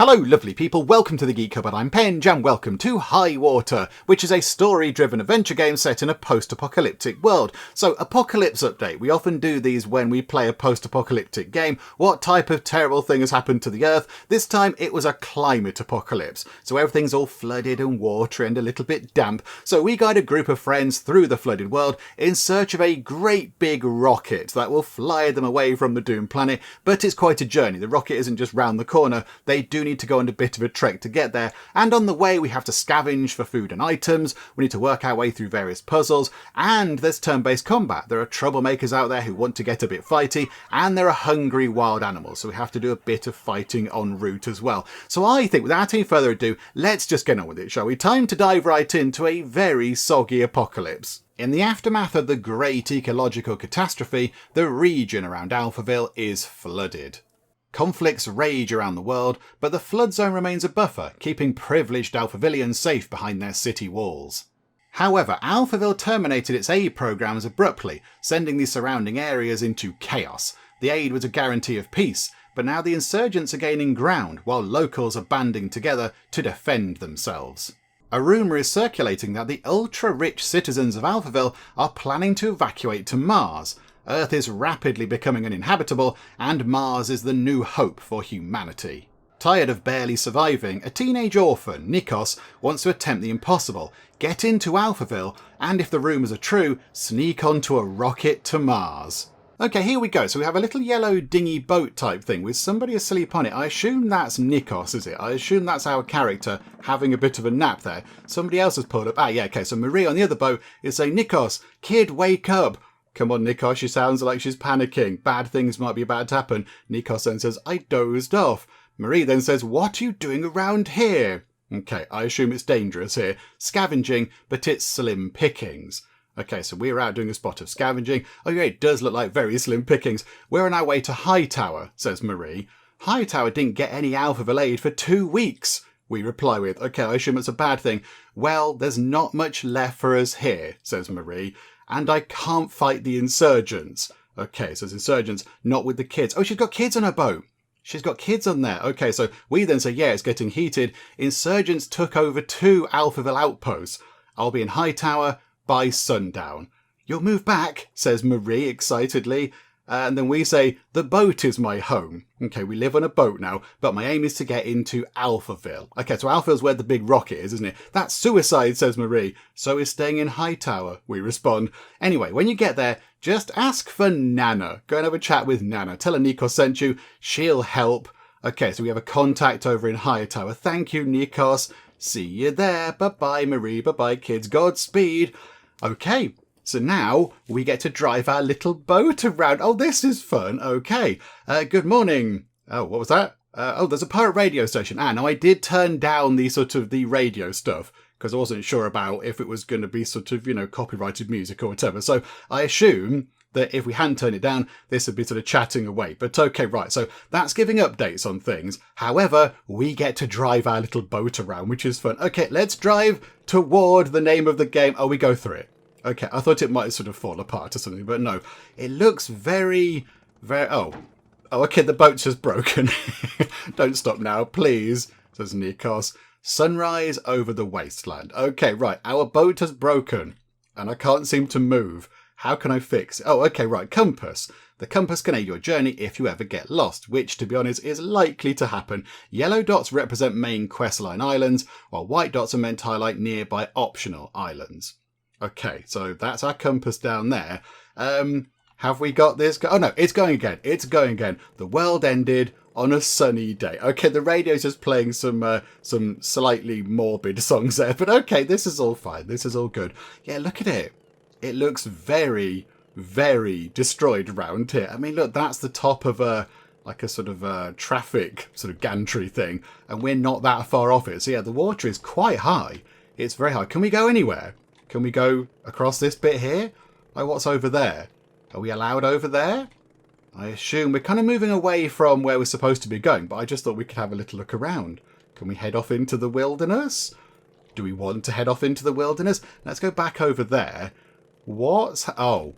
Hello lovely people, welcome to the Geek Cupboard, I'm Penge and welcome to Highwater, which is a story-driven adventure game set in a post-apocalyptic world. So, apocalypse update. We often do these when we play a post-apocalyptic game. What type of terrible thing has happened to the Earth? This time it was a climate apocalypse. So everything's all flooded and watery and a little bit damp. So we guide a group of friends through the flooded world in search of a great big rocket that will fly them away from the doomed planet. But it's quite a journey. The rocket isn't just round the corner. They do need to go on a bit of a trek to get there, and on the way we have to scavenge for food and items, we need to work our way through various puzzles, and there's turn-based combat. There are troublemakers out there who want to get a bit fighty, and there are hungry wild animals, so we have to do a bit of fighting en route as well. So I think without any further ado, let's just get on with it, shall we? Time to dive right into a very soggy apocalypse. In the aftermath of the great ecological catastrophe, the region around Alphaville is flooded. Conflicts rage around the world, but the flood zone remains a buffer, keeping privileged Alphavillians safe behind their city walls. However, Alphaville terminated its aid programs abruptly, sending the surrounding areas into chaos. The aid was a guarantee of peace, but now the insurgents are gaining ground, while locals are banding together to defend themselves. A rumour is circulating that the ultra-rich citizens of Alphaville are planning to evacuate to Mars. Earth is rapidly becoming uninhabitable, and Mars is the new hope for humanity. Tired of barely surviving, a teenage orphan, Nikos, wants to attempt the impossible, get into Alphaville, and if the rumours are true, sneak onto a rocket to Mars. Okay, here we go. So we have a little yellow dinghy boat type thing with somebody asleep on it. I assume that's Nikos, is it? I assume that's our character having a bit of a nap there. Somebody else has pulled up. Yeah, okay. So Marie on the other boat is saying, Nikos, kid, wake up. Come on, Nikos, she sounds like she's panicking. Bad things might be about to happen. Nikos then says, I dozed off. Marie then says, what are you doing around here? Okay, I assume it's dangerous here. Scavenging, but it's slim pickings. Okay, so we're out doing a spot of scavenging. Oh yeah, it does look like very slim pickings. We're on our way to Hightower, says Marie. Hightower didn't get any Alphaville aid for 2 weeks, we reply with. Okay, I assume it's a bad thing. Well, there's not much left for us here, says Marie. And I can't fight the insurgents. Okay, so it's insurgents, not with the kids. Oh, she's got kids on her boat. She's got kids on there. Okay, so we then say, yeah, it's getting heated. Insurgents took over 2 Alphaville outposts. I'll be in Hightower by sundown. You'll move back, says Marie excitedly. And then we say, the boat is my home. Okay, we live on a boat now, but my aim is to get into Alphaville. Okay, so Alphaville's where the big rocket is, isn't it? That's suicide, says Marie. So is staying in Hightower, we respond. Anyway, when you get there, just ask for Nana. Go and have a chat with Nana. Tell her Nikos sent you. She'll help. Okay, so we have a contact over in Hightower. Thank you, Nikos. See you there. Bye-bye, Marie. Bye-bye, kids. Godspeed. Okay. So now we get to drive our little boat around. Oh, this is fun. Okay. Good morning. Oh, what was that? There's a pirate radio station. Now I did turn down the radio stuff because I wasn't sure about if it was going to be copyrighted music or whatever. So I assume that if we hadn't turned it down, this would be sort of chatting away. But okay, right. So that's giving updates on things. However, we get to drive our little boat around, which is fun. Okay, let's drive toward the name of the game. Oh, we go through it. Okay, I thought it might sort of fall apart or something, but no. It looks very... Oh, okay, the boat's just broken. Don't stop now, please, says Nikos. Sunrise over the wasteland. Okay, right, our boat has broken, and I can't seem to move. How can I fix it? Oh, okay, right, compass. The compass can aid your journey if you ever get lost, which, to be honest, is likely to happen. Yellow dots represent main questline islands, while white dots are meant to highlight nearby optional islands. Okay, so that's our compass down there. Have we got this? Oh no, it's going again. It's going again. The world ended on a sunny day. Okay, the radio's just playing some slightly morbid songs there, but okay, this is all fine. This is all good. Yeah, look at it. It looks very, very destroyed around here. I mean, look, that's the top of a sort of traffic sort of gantry thing, and we're not that far off it. So yeah, the water is quite high. It's very high. Can we go anywhere? Can we go across this bit here? Like, what's over there? Are we allowed over there? I assume we're kind of moving away from where we're supposed to be going, but I just thought we could have a little look around. Can we head off into the wilderness? Do we want to head off into the wilderness? Let's go back over there. What's... Oh.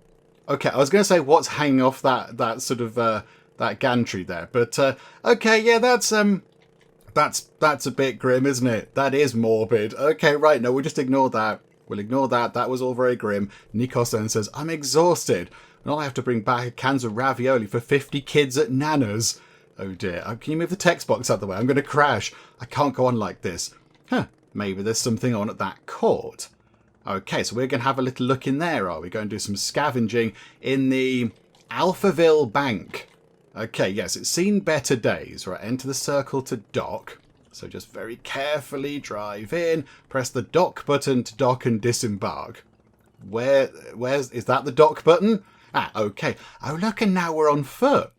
Okay, I was going to say what's hanging off that sort of... that gantry there. But, okay, yeah, that's That's a bit grim, isn't it? That is morbid. Okay, right, no, we'll just ignore that. We'll ignore that. That was all very grim. Nikos then says, I'm exhausted. And I have to bring back cans of ravioli for 50 kids at Nana's. Oh dear. Can you move the text box out of the way? I'm going to crash. I can't go on like this. Huh. Maybe there's something on at that court. Okay, so we're going to have a little look in there, are we? Going to do some scavenging in the Alphaville Bank. Okay, yes, it's seen better days. Right, enter the circle to dock. So just very carefully drive in. Press the dock button to dock and disembark. Is that the dock button? Ah, okay. Oh, look, and now we're on foot.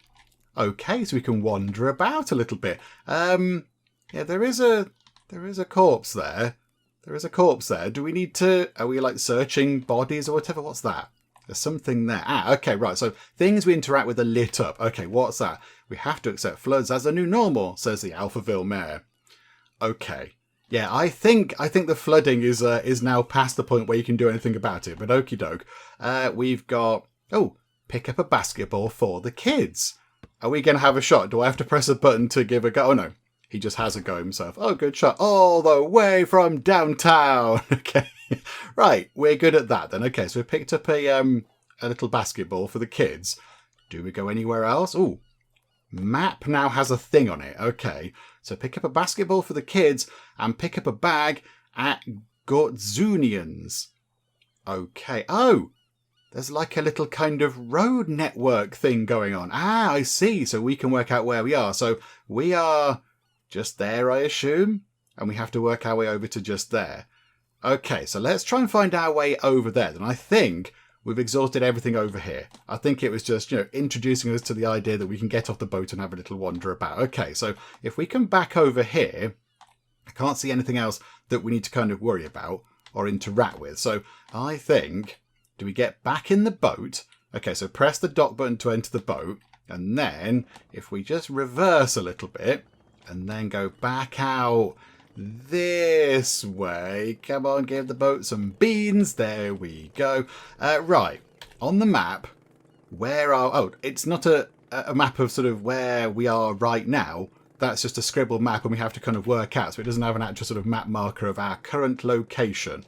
Okay, so we can wander about a little bit. Yeah, there is a corpse there. There is a corpse there. Do we need to... Are we, like, searching bodies or whatever? What's that? There's something there. Ah, okay, right. So things we interact with are lit up. Okay, what's that? We have to accept floods as a new normal, says the Alphaville mayor. Okay. Yeah, I think the flooding is now past the point where you can do anything about it. But okie doke. We've got... Oh, pick up a basketball for the kids. Are we going to have a shot? Do I have to press a button to give a go? Oh, no. He just has a go himself. Oh, good shot. All the way from downtown. Okay. Right. We're good at that then. Okay. So we picked up a little basketball for the kids. Do we go anywhere else? Oh, map now has a thing on it. Okay. So pick up a basketball for the kids and pick up a bag at Gortzunians. Okay. Oh, there's like a little kind of road network thing going on. Ah, I see. So we can work out where we are. So we are... just there, I assume? And we have to work our way over to just there. Okay, so let's try and find our way over there. Then I think we've exhausted everything over here. I think it was just, introducing us to the idea that we can get off the boat and have a little wander about. Okay, so if we come back over here, I can't see anything else that we need to kind of worry about or interact with. So I think, do we get back in the boat? Okay, so press the dock button to enter the boat. And then if we just reverse a little bit, and then go back out this way. Come on, give the boat some beans. There we go. Right, on the map, where are... Oh, it's not a map of sort of where we are right now. That's just a scribbled map and we have to kind of work out. So it doesn't have an actual sort of map marker of our current location.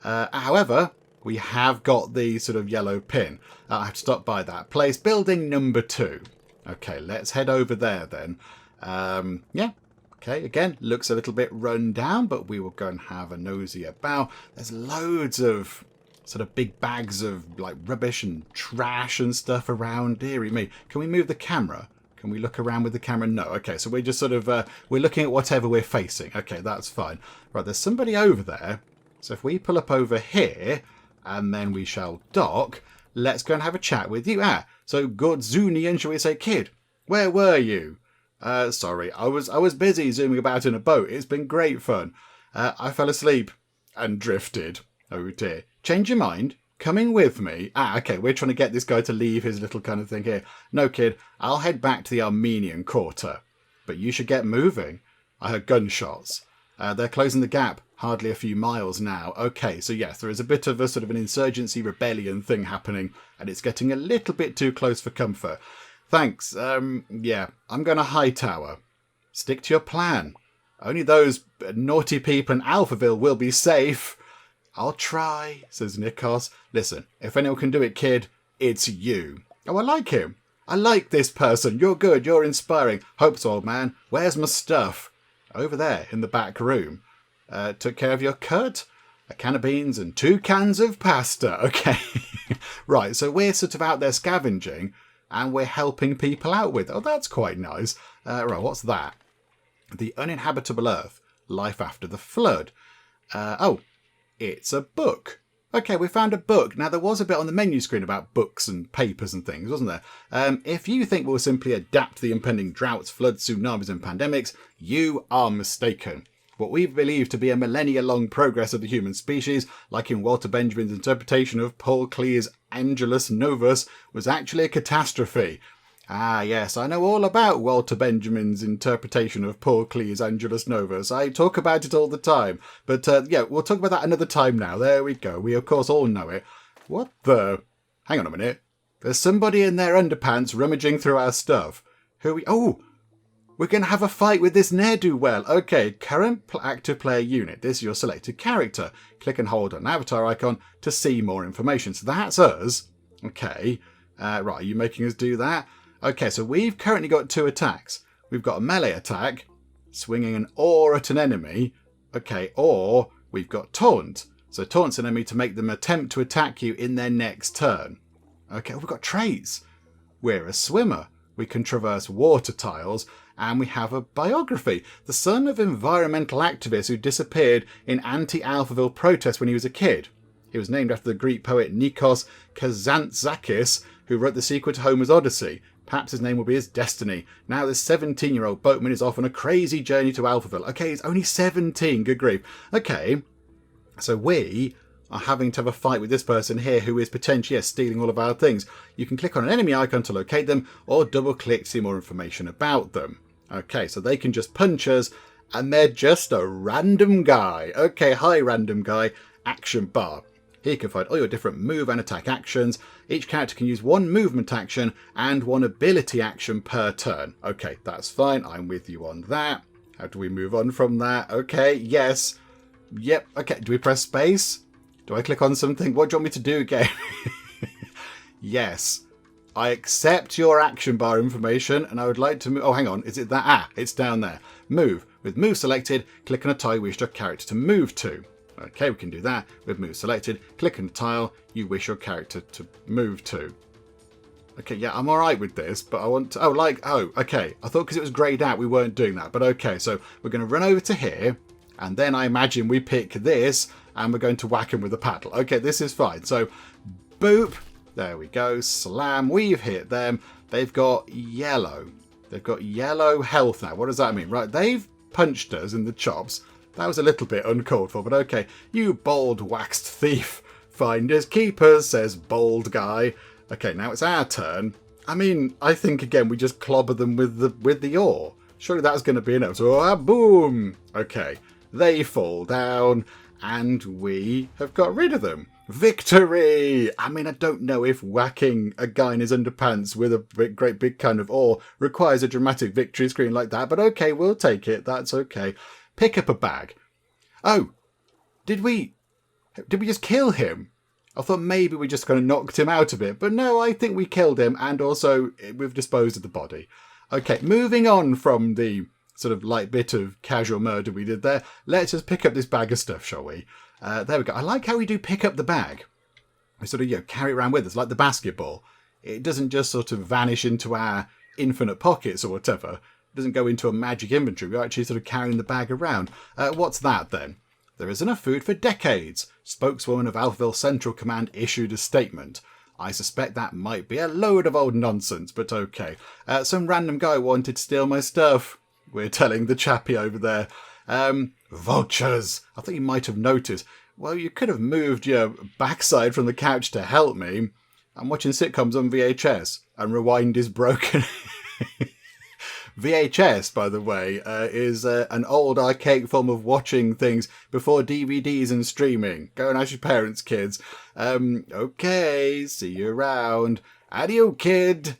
However, we have got the sort of yellow pin. I have to stop by that place. Building number 2. Okay, let's head over there then. Yeah, okay, again, looks a little bit run down, but we will go and have a nosy about. There's loads of sort of big bags of like rubbish and trash and stuff around. Dearie me. Can we move the camera? Can we look around with the camera? No. Okay, so we're just sort of, we're looking at whatever we're facing. Okay, that's fine. Right, there's somebody over there. So if we pull up over here, and then we shall dock, let's go and have a chat with you. Ah, so Gortzunian, shall we say, kid, where were you? Sorry, I was busy zooming about in a boat. It's been great fun. I fell asleep and drifted. Oh dear. Change your mind? Coming with me? Ah, okay, we're trying to get this guy to leave his little kind of thing here. No, kid, I'll head back to the Armenian Quarter. But you should get moving. I heard gunshots. They're closing the gap. Hardly a few miles now. Okay, so yes, there is a bit of a sort of an insurgency rebellion thing happening, and it's getting a little bit too close for comfort. Thanks. Yeah, I'm going to Hightower. Stick to your plan. Only those naughty people in Alphaville will be safe. I'll try, says Nikos. Listen, if anyone can do it, kid, it's you. Oh, I like him. I like this person. You're good. You're inspiring. Hope so, old man. Where's my stuff? Over there in the back room. Took care of your cut? A can of beans and 2 cans of pasta. Okay. Right, so we're sort of out there scavenging. And we're helping people out with. Oh, that's quite nice. Right, what's that? The Uninhabitable Earth, Life After the Flood. Oh, it's a book. Okay, we found a book. Now, there was a bit on the menu screen about books and papers and things, wasn't there? If you think we'll simply adapt to the impending droughts, floods, tsunamis and pandemics, you are mistaken. What we believe to be a millennia-long progress of the human species, like in Walter Benjamin's interpretation of Paul Klee's Angelus Novus, was actually a catastrophe. Ah, yes, I know all about Walter Benjamin's interpretation of Paul Klee's Angelus Novus. I talk about it all the time. But, yeah, we'll talk about that another time now. There we go. We, of course, all know it. What the... Hang on a minute. There's somebody in their underpants rummaging through our stuff. Who are we... Oh! we're going to have a fight with this ne'er-do-well. Okay, current active player unit. This is your selected character. Click and hold on avatar icon to see more information. So that's us. Okay, right, are you making us do that? Okay, so we've currently got 2 attacks. We've got a melee attack, swinging an oar at an enemy. Okay, or we've got taunt. So taunts an enemy to make them attempt to attack you in their next turn. Okay, we've got traits. We're a swimmer. We can traverse water tiles, and we have a biography. The son of environmental activist who disappeared in anti-Alphaville protests when he was a kid. He was named after the Greek poet Nikos Kazantzakis, who wrote the sequel to Homer's Odyssey. Perhaps his name will be his destiny. Now this 17-year-old boatman is off on a crazy journey to Alphaville. Okay, he's only 17, good grief. Okay, so we are having to have a fight with this person here who is potentially stealing all of our things. You can click on an enemy icon to locate them or double click to see more information about them. Okay, so they can just punch us and they're just a random guy. Okay, hi random guy, action bar. Here you can find all your different move and attack actions. Each character can use 1 movement action and 1 ability action per turn. Okay, that's fine. I'm with you on that. How do we move on from that? Okay, yes. Yep, okay. Do we press space? Do I click on something? What do you want me to do again? Yes. I accept your action bar information and I would like to move. Oh, hang on. Is it that? Ah, it's down there. Move. With move selected, click on a tile you wish your character to move to. Okay, we can do that. With move selected, click on the tile you wish your character to move to. Okay, yeah, I'm alright with this, but I want to... okay. I thought because it was greyed out we weren't doing that. But okay, so we're going to run over to here. And then I imagine we pick this and we're going to whack him with a paddle. Okay, this is fine. So, boop. There we go. Slam. We've hit them. They've got yellow. They've got yellow health now. What does that mean? Right, they've punched us in the chops. That was a little bit uncalled for, but okay. You bold waxed thief. Finders keepers, says bold guy. Okay, now it's our turn. I mean, I think again we just clobber them with the oar. Surely that's going to be enough. So, boom. Okay, they fall down, and we have got rid of them. Victory! I mean, I don't know if whacking a guy in his underpants with a great big kind of oar requires a dramatic victory screen like that, but okay, we'll take it. That's okay. Pick up a bag. Oh, did we just kill him? I thought maybe we just kind of knocked him out of it, but no, I think we killed him, and also we've disposed of the body. Okay, moving on from the sort of light bit of casual murder we did there, let's just pick up this bag of stuff, shall we? There we go. I like how we do pick up the bag. We sort of, carry it around with us, like the basketball. It doesn't just sort of vanish into our infinite pockets or whatever. It doesn't go into a magic inventory. We're actually sort of carrying the bag around. What's that then? There is enough food for decades. Spokeswoman of Alphaville Central Command issued a statement. I suspect that might be a load of old nonsense, but okay. Some random guy wanted to steal my stuff. We're telling the chappie over there. Vultures. I think you might have noticed. Well, you could have moved your backside from the couch to help me. I'm watching sitcoms on VHS, and rewind is broken. VHS, by the way, is an old archaic form of watching things before DVDs and streaming. Go and ask your parents, kids. Okay, see you around. Adieu, kid.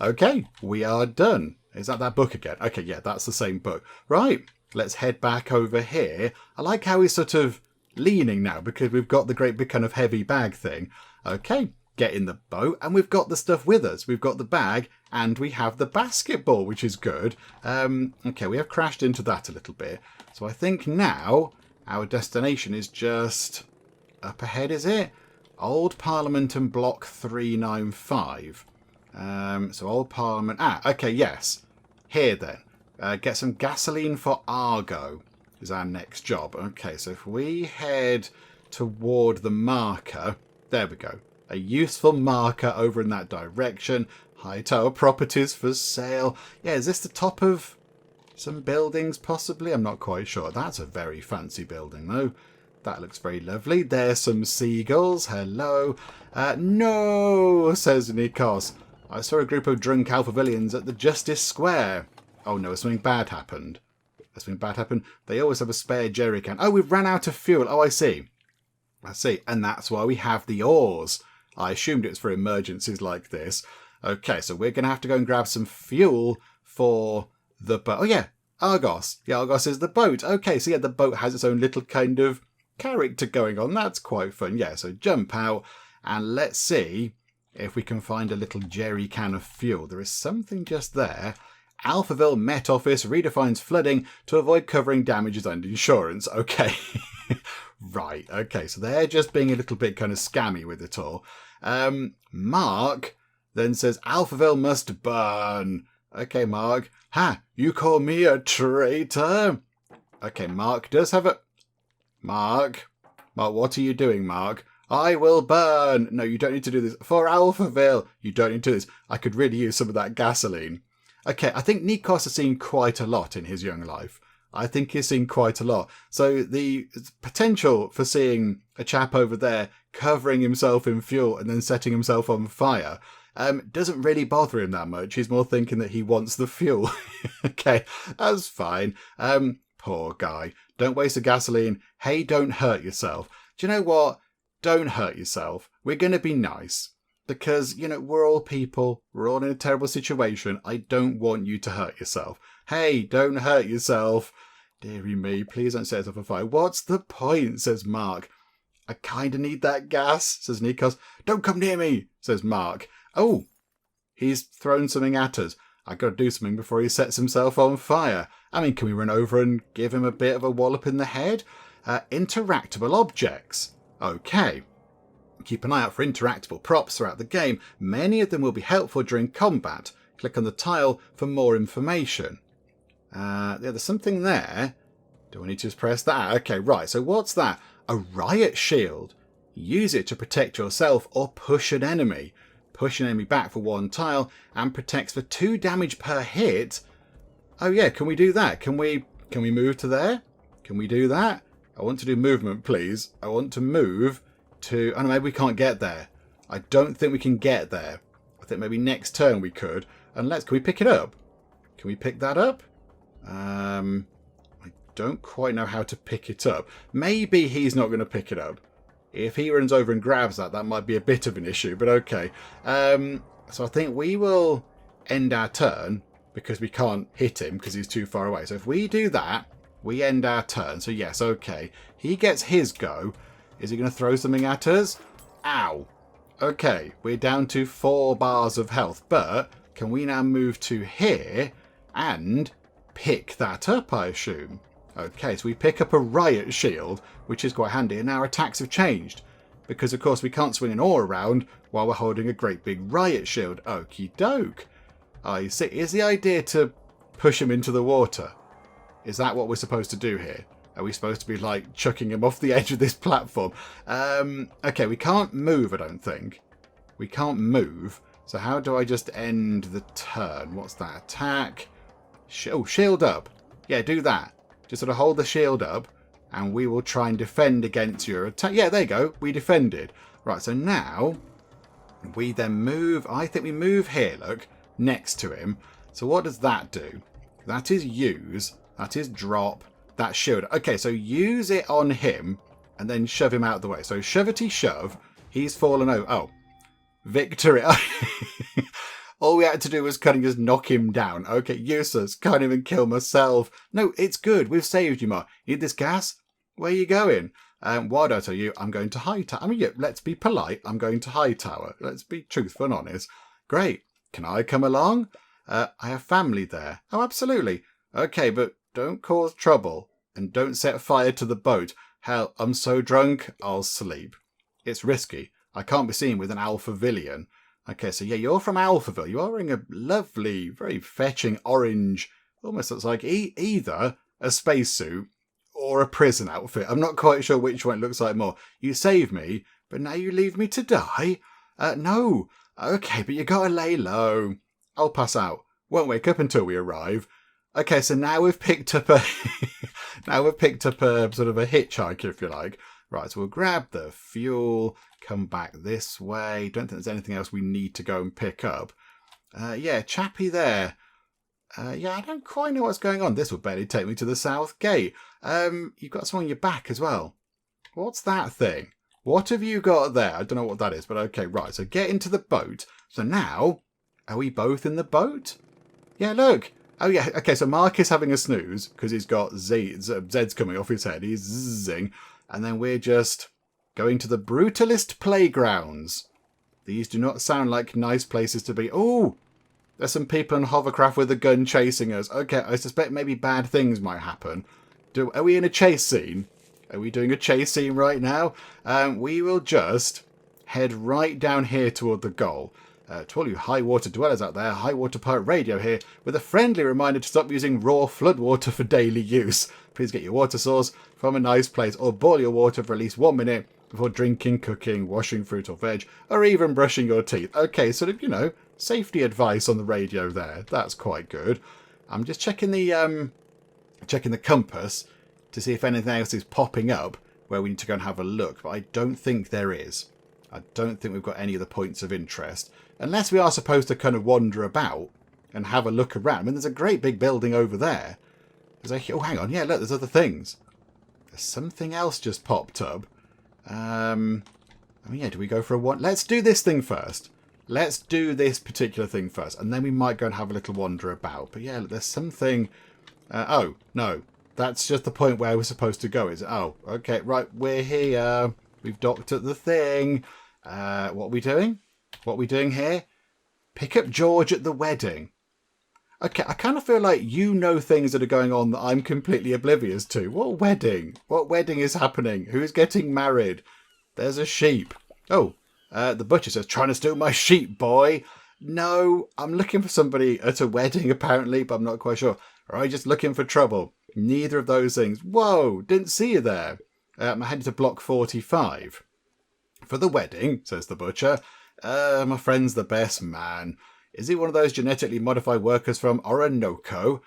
Okay, we are done. Is that book again? Okay, yeah, that's the same book. Right, let's head back over here. I like how he's sort of leaning now because we've got the great big kind of heavy bag thing. Okay, get in the boat, and we've got the stuff with us. We've got the bag, and we have the basketball, which is good. Okay, we have crashed into that a little bit. So I think now our destination is just up ahead, is it? Old Parliament and Block 395. So Old Parliament... okay, yes. Here then. Get some gasoline for Argo is our next job. Okay, so if we head toward the marker... There we go. A useful marker over in that direction. High tower properties for sale. Yeah, is this the top of some buildings possibly? I'm not quite sure. That's a very fancy building though. That looks very lovely. There's some seagulls. Hello. No, says Nicos. I saw a group of drunk Alphavillians at the Justice Square. Oh no, something bad happened. Something bad happened. They always have a spare jerry can. Oh, we've ran out of fuel. Oh, I see. I see. And that's why we have the oars. I assumed it was for emergencies like this. Okay, so we're going to have to go and grab some fuel for the boat. Oh, yeah, Argos. Yeah, Argos is the boat. Okay, so yeah, the boat has its own little kind of character going on. That's quite fun. Yeah, so jump out and let's see if we can find a little jerry can of fuel. There is something just there. Alphaville Met Office redefines flooding to avoid covering damages and insurance. Okay. Right, okay, so they're just being a little bit kind of scammy with it all. Mark then says, Alphaville must burn. Okay, Mark. Ha, you call me a traitor? Okay, Mark does have a... Mark, what are you doing, Mark? I will burn. No, you don't need to do this. For Alphaville, you don't need to do this. I could really use some of that gasoline. Okay, I think Nikos has seen quite a lot in his young life. I think he's seen quite a lot. So the potential for seeing a chap over there covering himself in fuel and then setting himself on fire doesn't really bother him that much. He's more thinking that he wants the fuel. Okay, that's fine. Poor guy. Don't waste the gasoline. Hey, don't hurt yourself. Do you know what? Don't hurt yourself. We're going to be nice. Because, you know, we're all people. We're all in a terrible situation. I don't want you to hurt yourself. Hey, don't hurt yourself. Dearie me, please don't set yourself on fire. What's the point, says Mark. I kind of need that gas, says Nikos. Don't come near me, says Mark. Oh, he's thrown something at us. I've got to do something before he sets himself on fire. I mean, can we run over and give him a bit of a wallop in the head? Interactable objects. Okay. Keep an eye out for interactable props throughout the game. Many of them will be helpful during combat. Click on the tile for more information. Yeah, there's something there. Do I need to just press that? Okay, right. So what's that? A riot shield. Use it to protect yourself or push an enemy. Push an enemy back for 1 tile and protects for 2 damage per hit. Oh yeah, can we do that? Can we move to there? Can we do that? I want to do movement, please. I want to move to... Oh, no, maybe we can't get there. I don't think we can get there. I think maybe next turn we could. And can we pick it up? Can we pick that up? I don't quite know how to pick it up. Maybe he's not going to pick it up. If he runs over and grabs that might be a bit of an issue, but okay. So I think we will end our turn because we can't hit him because he's too far away. So if we do that, we end our turn. So yes, okay. He gets his go. Is he going to throw something at us? Ow. Okay, we're down to 4 bars of health, but can we now move to here and pick that up, I assume? Okay, so we pick up a riot shield, which is quite handy, and our attacks have changed. Because, of course, we can't swing an ore around while we're holding a great big riot shield. Okie doke. I see. Is the idea to push him into the water? Is that what we're supposed to do here? Are we supposed to be, like, chucking him off the edge of this platform? Okay, we can't move, I don't think. We can't move. So how do I just end the turn? What's that? Attack. Shield up. Yeah, do that. Just sort of hold the shield up, and we will try and defend against your attack. Yeah, there you go. We defended. Right, so now we then move. I think we move here, look, next to him. So what does that do? That is use. That is drop. That shield. Okay, so use it on him, and then shove him out of the way. So shovety shove. He's fallen over. Oh, victory. All we had to do was kind of just knock him down. Okay, useless. Can't even kill myself. No, it's good. We've saved you, Mark. Need this gas? Where are you going? Why do I tell you? I'm going to Hightower. I mean, yeah, let's be polite. I'm going to Hightower. Let's be truthful and honest. Great. Can I come along? I have family there. Oh, absolutely. Okay, but don't cause trouble. And don't set fire to the boat. Hell, I'm so drunk, I'll sleep. It's risky. I can't be seen with an Alphavillian. Okay, so yeah, you're from Alphaville. You are wearing a lovely, very fetching orange, almost looks like either a spacesuit or a prison outfit. I'm not quite sure which one it looks like more. You saved me, but now you leave me to die? No. Okay, but you gotta lay low. I'll pass out. Won't wake up until we arrive. Okay, so now we've picked up a sort of a hitchhiker, if you like. Right, so we'll grab the fuel, come back this way. Don't think there's anything else we need to go and pick up. Yeah, chappy there. Yeah, I don't quite know what's going on. This will barely take me to the south gate. You've got something on your back as well. What's that thing? What have you got there? I don't know what that is, but okay, right. So get into the boat. So now, are we both in the boat? Yeah, look. Oh, yeah. Okay, so Mark is having a snooze because he's got Z's coming off his head. He's zzing. And then we're just going to the brutalist playgrounds. These do not sound like nice places to be. Oh, there's some people in hovercraft with a gun chasing us. Okay, I suspect maybe bad things might happen. Are we in a chase scene? Are we doing a chase scene right now? We will just head right down here toward the goal. To all you Highwater dwellers out there, Highwater Pirate Radio here, with a friendly reminder to stop using raw floodwater for daily use. Please get your water source from a nice place, or boil your water for at least 1 minute before drinking, cooking, washing fruit or veg, or even brushing your teeth. Okay, sort of, safety advice on the radio there. That's quite good. I'm just checking the compass to see if anything else is popping up where we need to go and have a look, but I don't think there is. I don't think we've got any of the points of interest. Unless we are supposed to kind of wander about and have a look around. I mean, there's a great big building over there. Oh, hang on. Yeah, look, there's other things. There's something else just popped up. Do we go for a one? Let's do this thing first. Let's do this particular thing first. And then we might go and have a little wander about. But yeah, look, there's something... oh, no. That's just the point where we're supposed to go, is it? Oh, okay, right. We're here. We've docked at the thing. What are we doing? What are we doing here? Pick up George at the wedding. Okay, I kind of feel like you know things that are going on that I'm completely oblivious to. What wedding? What wedding is happening? Who's getting married? There's a sheep. Oh, the butcher says, trying to steal my sheep, boy. No, I'm looking for somebody at a wedding, apparently, but I'm not quite sure. Or are you just looking for trouble? Neither of those things. Whoa, didn't see you there. I'm headed to block 45. For the wedding, says the butcher. My friend's the best man. Is he one of those genetically modified workers from Orinoco?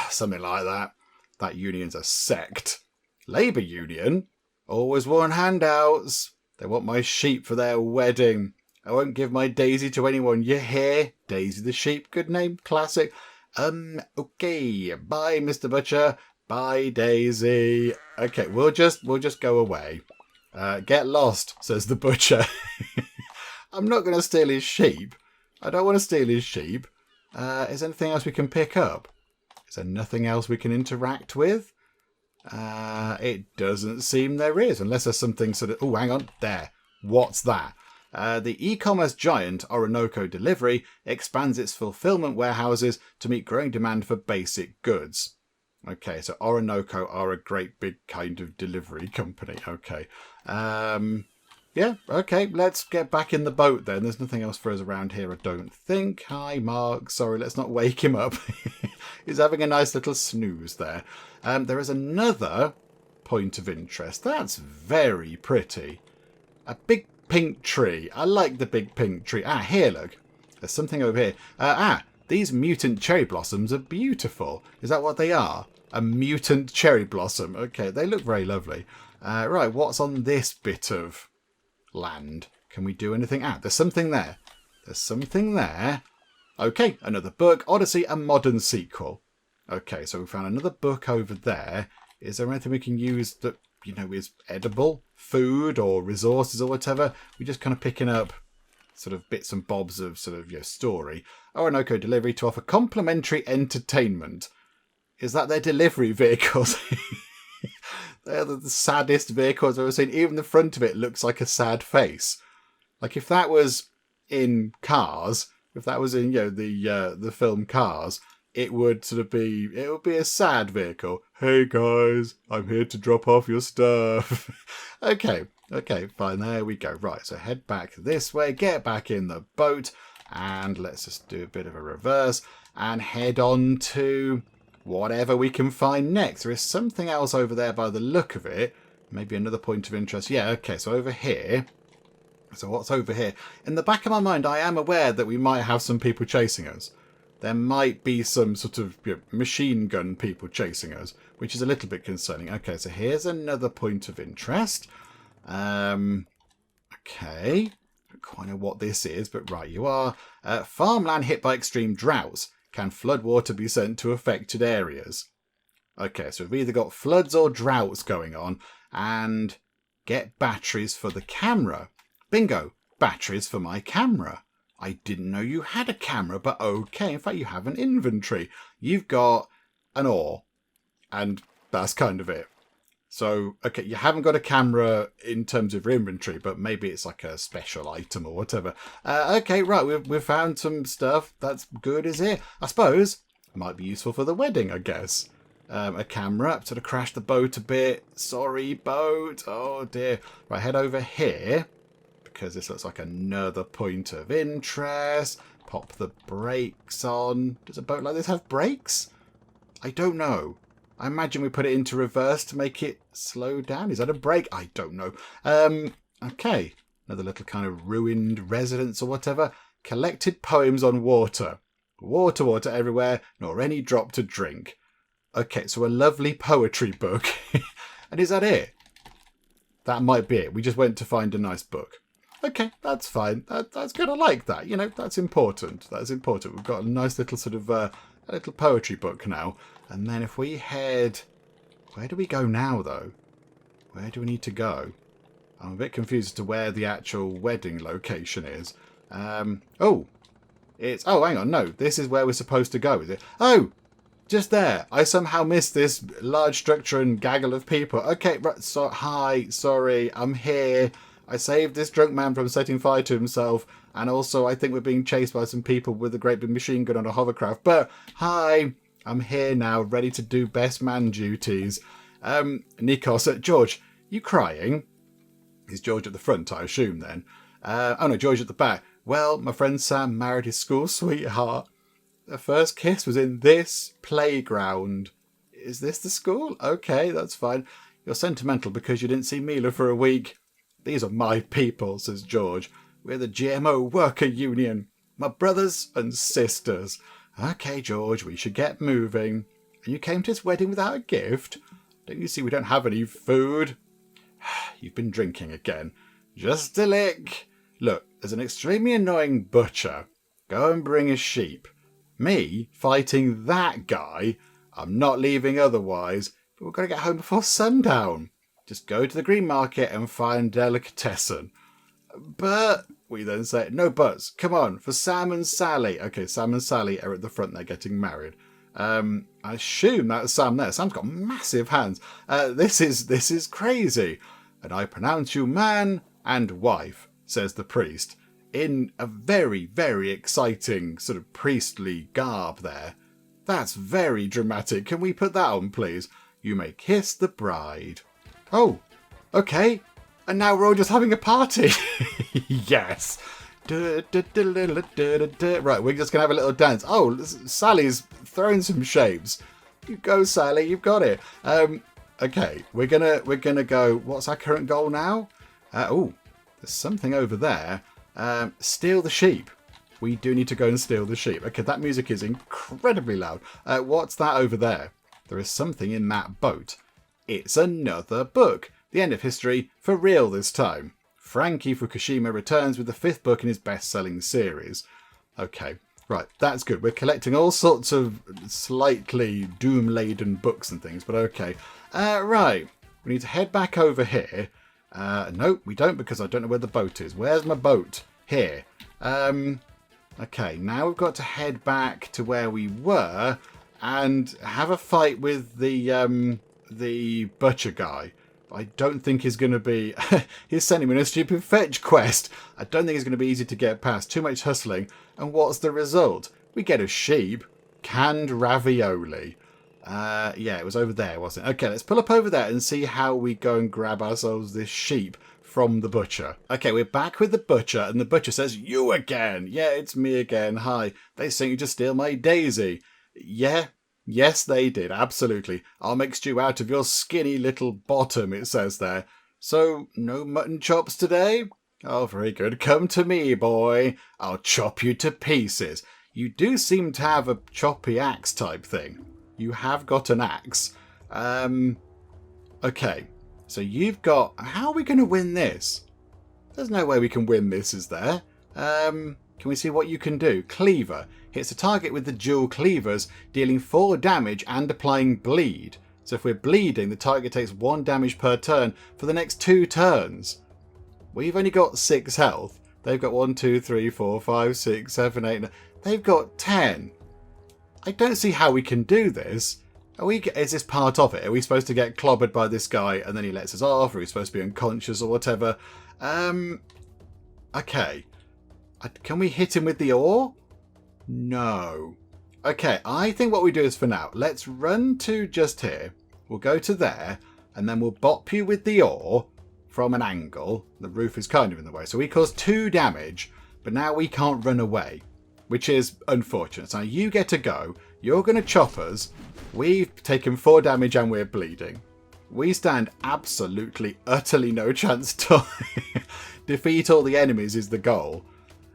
Something like that. That union's a sect. Labour Union? Always want handouts. They want my sheep for their wedding. I won't give my Daisy to anyone. You hear? Daisy the sheep. Good name. Classic. Okay. Bye, Mr. Butcher. Bye, Daisy. Okay, we'll just go away. Get lost, says the butcher. I'm not going to steal his sheep. I don't want to steal his sheep. Is there anything else we can pick up? Is there nothing else we can interact with? It doesn't seem there is, unless there's something sort of... Oh, hang on. There. What's that? The e-commerce giant Orinoco Delivery expands its fulfillment warehouses to meet growing demand for basic goods. Okay, so Orinoco are a great big kind of delivery company. Okay. Yeah, okay, let's get back in the boat then. There's nothing else for us around here, I don't think. Hi, Mark. Sorry, let's not wake him up. He's having a nice little snooze there. There is another point of interest. That's very pretty. A big pink tree. I like the big pink tree. Ah, here, look. There's something over here. These mutant cherry blossoms are beautiful. Is that what they are? A mutant cherry blossom. Okay, they look very lovely. Right, what's on this bit of land? Can we do anything? There's something there. There's something there. Okay, another book. Odyssey, a modern sequel. Okay, so we found another book over there. Is there anything we can use that, is edible? Food or resources or whatever? We're just kind of picking up sort of bits and bobs of sort of story. Orinoco Delivery to offer complimentary entertainment. Is that their delivery vehicles? They're the saddest vehicles I've ever seen. Even the front of it looks like a sad face. Like if that was in Cars, if that was in the film Cars, it would be a sad vehicle. Hey guys, I'm here to drop off your stuff. Okay, fine. There we go. Right, so head back this way, get back in the boat, and let's just do a bit of a reverse and head on to whatever we can find next. There is something else over there by the look of it. Maybe another point of interest. Yeah, okay, so over here. So what's over here? In the back of my mind, I am aware that we might have some people chasing us. There might be some sort of machine gun people chasing us, which is a little bit concerning. Okay, so here's another point of interest. Okay. Don't quite know what this is, but right you are. Farmland hit by extreme droughts. Can floodwater be sent to affected areas? Okay, so we've either got floods or droughts going on. And get batteries for the camera. Bingo! Batteries for my camera. I didn't know you had a camera, but okay. In fact, you have an inventory. You've got an oar, and that's kind of it. So, okay, you haven't got a camera in terms of your inventory, but maybe it's like a special item or whatever. Okay, right, we've found some stuff. That's good, is it? I suppose it might be useful for the wedding, I guess. A camera, sort of crashed the boat a bit. Sorry, boat. Oh, dear. Right, head over here, because this looks like another point of interest. Pop the brakes on. Does a boat like this have brakes? I don't know. I imagine we put it into reverse to make it slow down. Is that a brake? I don't know. Okay. Another little kind of ruined residence or whatever. Collected poems on water. Water, water everywhere, nor any drop to drink. Okay, so a lovely poetry book. And is that it? That might be it. We just went to find a nice book. Okay, that's fine. That's good. I like that. You know, that's important. That's important. We've got a nice little sort of a little poetry book now. And then if we head... Where do we go now, though? Where do we need to go? I'm a bit confused as to where the actual wedding location is. Oh, hang on. No, this is where we're supposed to go, is it? Oh, just there. I somehow missed this large structure and gaggle of people. Okay, right. So, hi, sorry, I'm here. I saved this drunk man from setting fire to himself. And also, I think we're being chased by some people with a great big machine gun on a hovercraft. But, hi, I'm here now, ready to do best man duties. Nikos, George, you crying? Is George at the front, I assume, then? Oh, no, George at the back. Well, my friend Sam married his school sweetheart. Their first kiss was in this playground. Is this the school? Okay, that's fine. You're sentimental because you didn't see Mila for a week. These are my people, says George. We're the GMO Worker Union. My brothers and sisters. Okay, George, we should get moving. And you came to his wedding without a gift? Don't you see we don't have any food? You've been drinking again. Just a lick. Look, there's an extremely annoying butcher. Go and bring a sheep. Me fighting that guy? I'm not leaving otherwise, but we've got to get home before sundown. Just go to the green market and find delicatessen. But, we then say, no buts. Come on, for Sam and Sally. Okay, Sam and Sally are at the front. They're getting married. I assume that's Sam there. Sam's got massive hands. This is crazy. And I pronounce you man and wife, says the priest, in a very, very exciting sort of priestly garb there. That's very dramatic. Can we put that on, please? You may kiss the bride. Oh, okay. And now we're all just having a party. Yes. Right, we're just going to have a little dance. Oh, Sally's throwing some shapes. You go, Sally. You've got it. Okay, we're gonna go. What's our current goal now? Oh, there's something over there. Steal the sheep. We do need to go and steal the sheep. Okay, that music is incredibly loud. What's that over there? There is something in that boat. It's another book. The end of history, for real this time. Frankie Fukushima returns with the 5th book in his best-selling series. Okay, right, that's good. We're collecting all sorts of slightly doom-laden books and things, but okay. Right, we need to head back over here. No, we don't, because I don't know where the boat is. Where's my boat? Here. Okay, now we've got to head back to where we were and have a fight with the butcher guy. I don't think he's going to be... He's sending me on a stupid fetch quest. I don't think it's going to be easy to get past. Too much hustling. And what's the result? We get a sheep. Canned ravioli. Yeah, it was over there, wasn't it? Okay, let's pull up over there and see how we go and grab ourselves this sheep from the butcher. Okay, we're back with the butcher, and the butcher says, you again. Yeah, it's me again. Hi. They sent you to steal my daisy. Yeah. Yes, they did, absolutely. I'll make stew out of your skinny little bottom, it says there. So, no mutton chops today? Oh, very good. Come to me, boy. I'll chop you to pieces. You do seem to have a choppy axe type thing. You have got an axe. Okay, so you've got... How are we going to win this? There's no way we can win this, is there? Can we see what you can do? Cleaver. Hits the target with the dual cleavers, dealing 4 damage and applying bleed. So if we're bleeding, the target takes 1 damage per turn for the next 2 turns. We've only got 6 health. They've got 1, 2, 3, 4, 5, 6, 7, 8, 9. They've got 10. I don't see how we can do this. Is this part of it? Are we supposed to get clobbered by this guy and then he lets us off? Or are we supposed to be unconscious or whatever? Okay. Can we hit him with the ore? No. Okay, I think what we do is for now, let's run to just here. We'll go to there, and then we'll bop you with the ore from an angle. The roof is kind of in the way. So we caused 2 damage, but now we can't run away, which is unfortunate. So you get to go. You're going to chop us. We've taken 4 damage and we're bleeding. We stand absolutely, utterly no chance to defeat all the enemies is the goal.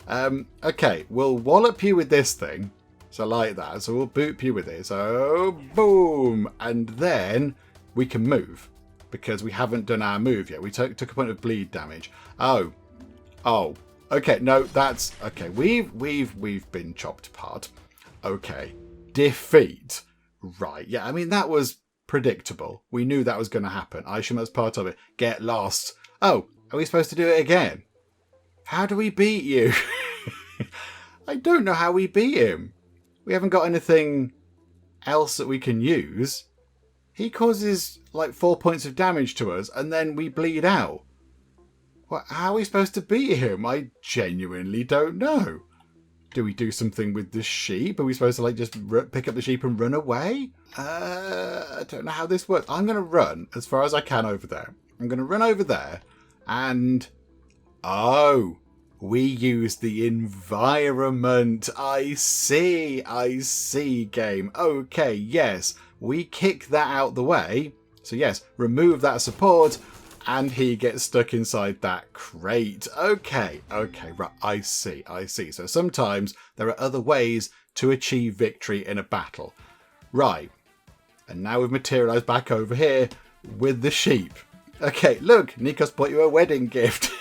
Okay, we'll wallop you with this thing. So like that. So we'll boop you with it. So boom. And then we can move. Because we haven't done our move yet. We took a point of bleed damage. Oh. Okay, no, that's... Okay, we've been chopped apart. Okay. Defeat. Right, yeah, I mean, that was predictable. We knew that was going to happen. I assume that's part of it. Get lost. Oh, are we supposed to do it again? How do we beat you? I don't know how we beat him. We haven't got anything else that we can use. He causes like 4 points of damage to us and then we bleed out. How are we supposed to beat him? I genuinely don't know. Do we do something with the sheep? Are we supposed to like just pick up the sheep and run away? I don't know how this works. I'm going to run as far as I can over there. I'm going to run over there and... Oh, we use the environment. I see, game. Okay, yes. We kick that out the way. So yes, remove that support and he gets stuck inside that crate. Okay, right, I see. So sometimes there are other ways to achieve victory in a battle. Right, and now we've materialised back over here with the sheep. Okay, look, Nikos bought you a wedding gift.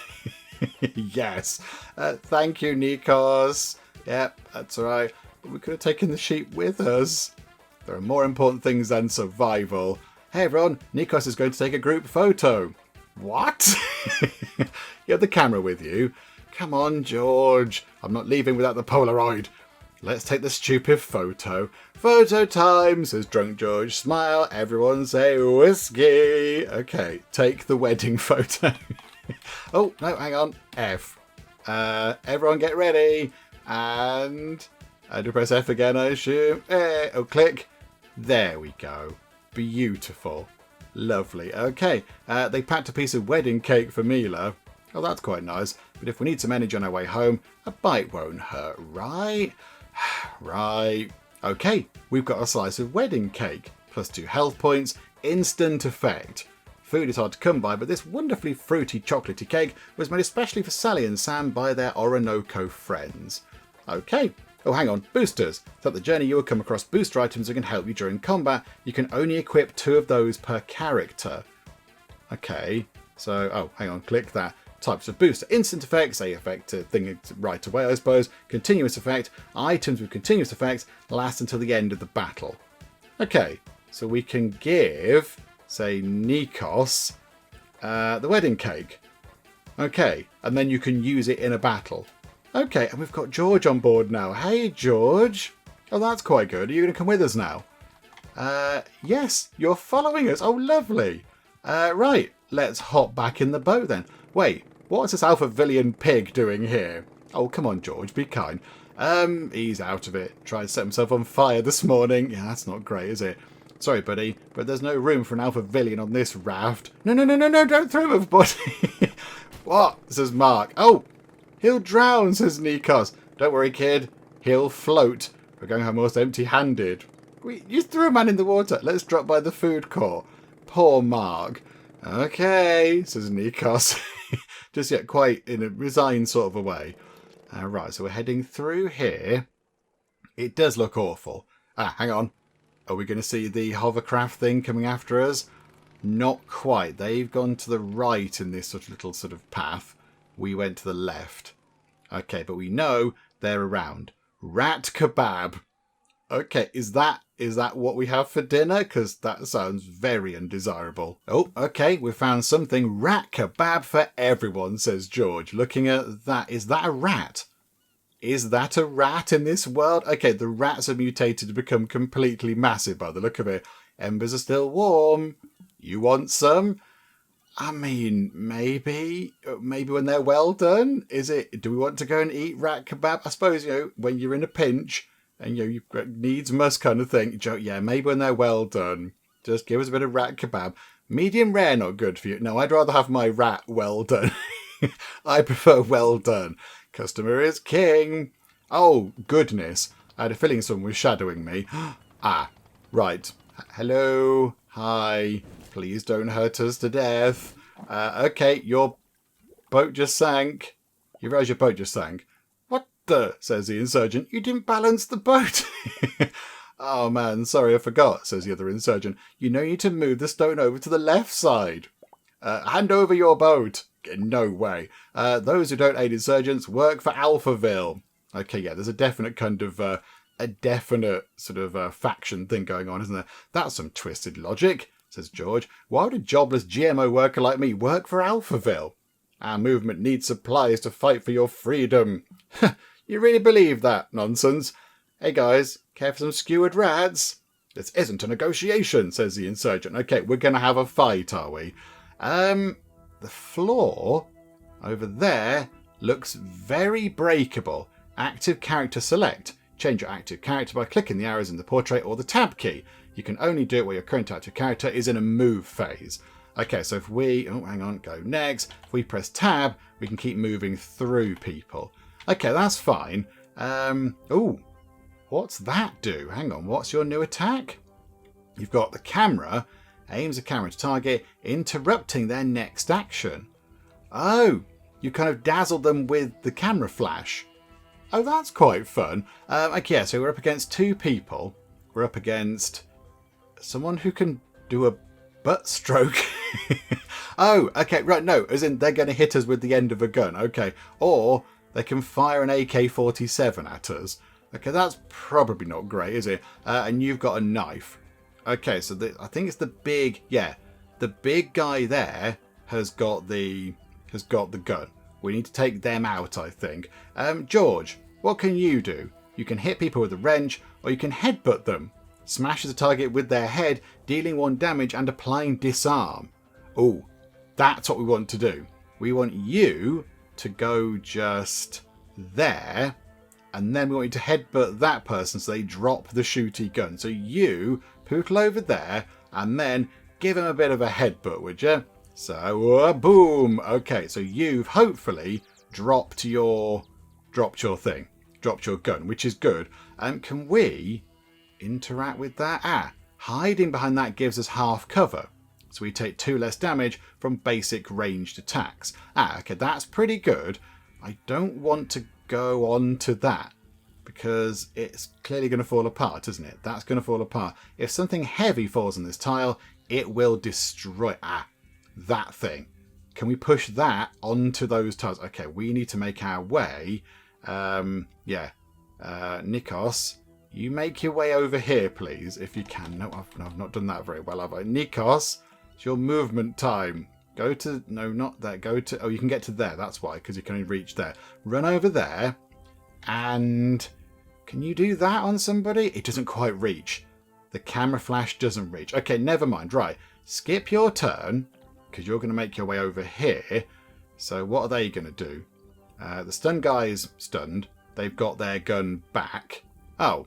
Yes, thank you, Nikos. Yep, that's all right. We could have taken the sheep with us. There are more important things than survival. Hey everyone, Nikos is going to take a group photo. What? You have the camera with you? Come on, George. I'm not leaving without the Polaroid. Let's take the stupid photo. Photo time, says drunk George. Smile, everyone say whiskey. Okay, take the wedding photo. Oh, no, hang on. F. Everyone get ready. And I do press F again, I assume. Oh, click. There we go. Beautiful. Lovely. Okay. They packed a piece of wedding cake for Mila. Oh, that's quite nice. But if we need some energy on our way home, a bite won't hurt, right? Right. Okay. We've got a slice of wedding cake. Plus 2 health points. Instant effect. Food is hard to come by, but this wonderfully fruity chocolatey cake was made especially for Sally and Sam by their Orinoco friends. Okay. Oh, hang on. Boosters. Throughout the journey, you will come across booster items that can help you during combat. You can only equip 2 of those per character. Okay. So, oh, hang on. Click that. Types of booster. Instant effects. A effect thing right away, I suppose. Continuous effect. Items with continuous effects last until the end of the battle. Okay. So we can give, say, Nikos the wedding cake. Okay. And then you can use it in a battle. Okay, and we've got George on board now. Hey, George. Oh, that's quite good. Are you going to come with us now? Yes, you're following us. Oh, lovely. Right, let's hop back in the boat then. Wait, what's this Alphavillian pig doing here? Oh, come on, George, be kind. He's out of it. Tried to set himself on fire this morning. Yeah, that's not great, is it? Sorry, buddy, but there's no room for an Alphavillian on this raft. No, don't throw him overboard. What? Says Mark. Oh! He'll drown, says Nikos. Don't worry, kid. He'll float. We're going home almost empty-handed. You threw a man in the water. Let's drop by the food court. Poor Mark. Okay, says Nikos. Just yet quite in a resigned sort of a way. Right, so we're heading through here. It does look awful. Hang on. Are we going to see the hovercraft thing coming after us? Not quite. They've gone to the right in this little sort of path. We went to the left. Okay, but we know they're around. Rat Kebab. Okay, is that what we have for dinner? Because that sounds very undesirable. Oh, okay, we found something. Rat kebab for everyone, says George. Looking at that, is that a rat? Is that a rat in this world? Okay, the rats are mutated to become completely massive by the look of it. Embers are still warm. You want some? I mean, maybe when they're well done. Do we want to go and eat rat kebab? I suppose, when you're in a pinch and, you've got needs must kind of thing. Yeah, maybe when they're well done. Just give us a bit of rat kebab. Medium rare, not good for you. No, I'd rather have my rat well done. I prefer well done. Customer is king. Oh, goodness. I had a feeling someone was shadowing me. Right. Hello. Hi. Please don't hurt us to death. Okay, your boat just sank. You realise your boat just sank? What the? Says the insurgent. You didn't balance the boat. Oh man, sorry, I forgot, says the other insurgent. You need to move the stone over to the left side. Hand over your boat. No way. Those who don't aid insurgents work for Alphaville. Okay, yeah, there's a definite kind of, faction thing going on, isn't there? That's some twisted logic, says George. Why would a jobless GMO worker like me work for Alphaville? Our movement needs supplies to fight for your freedom. You really believe that nonsense? Hey guys, care for some skewered rats? This isn't a negotiation, says the insurgent. Okay, we're going to have a fight, are we? The floor over there looks very breakable. Active character select. Change your active character by clicking the arrows in the portrait or the tab key. You can only do it while your current active character is in a move phase. Okay, so if we... Oh, hang on, go next. If we press tab, we can keep moving through people. Okay, that's fine. Oh, what's that do? Hang on, what's your new attack? You've got the camera... Aims a camera to target, interrupting their next action. Oh, you kind of dazzled them with the camera flash. Oh, that's quite fun. Okay, so we're up against two people. We're up against someone who can do a butt stroke. Oh, okay, right, no, as in they're going to hit us with the end of a gun. Okay, or they can fire an AK-47 at us. Okay, that's probably not great, is it? And you've got a knife. Okay, so I think it's the big guy there has got the gun. We need to take them out, I think. George, what can you do? You can hit people with a wrench, or you can headbutt them. Smashes a target with their head, dealing 1 damage and applying disarm. Oh, that's what we want to do. We want you to go just there, and then we want you to headbutt that person so they drop the shooty gun. So you pootle over there, and then give him a bit of a headbutt, would you? So, boom! Okay, so you've hopefully dropped your thing. Dropped your gun, which is good. Can we interact with that? Hiding behind that gives us half cover. So we take 2 less damage from basic ranged attacks. Okay, that's pretty good. I don't want to go on to that, because it's clearly going to fall apart, isn't it? That's going to fall apart. If something heavy falls on this tile, it will destroy... that thing. Can we push that onto those tiles? Okay, we need to make our way. Nikos, you make your way over here, please, if you can. No, I've not done that very well, have I? Nikos, it's your movement time. Go to... No, not there. Go to... Oh, you can get to there. That's why, because you can only reach there. Run over there. And can you do that on somebody? It doesn't quite reach. The camera flash doesn't reach. Okay, never mind. Right. Skip your turn, because you're going to make your way over here. So what are they going to do? The stun guy is stunned. They've got their gun back. Oh,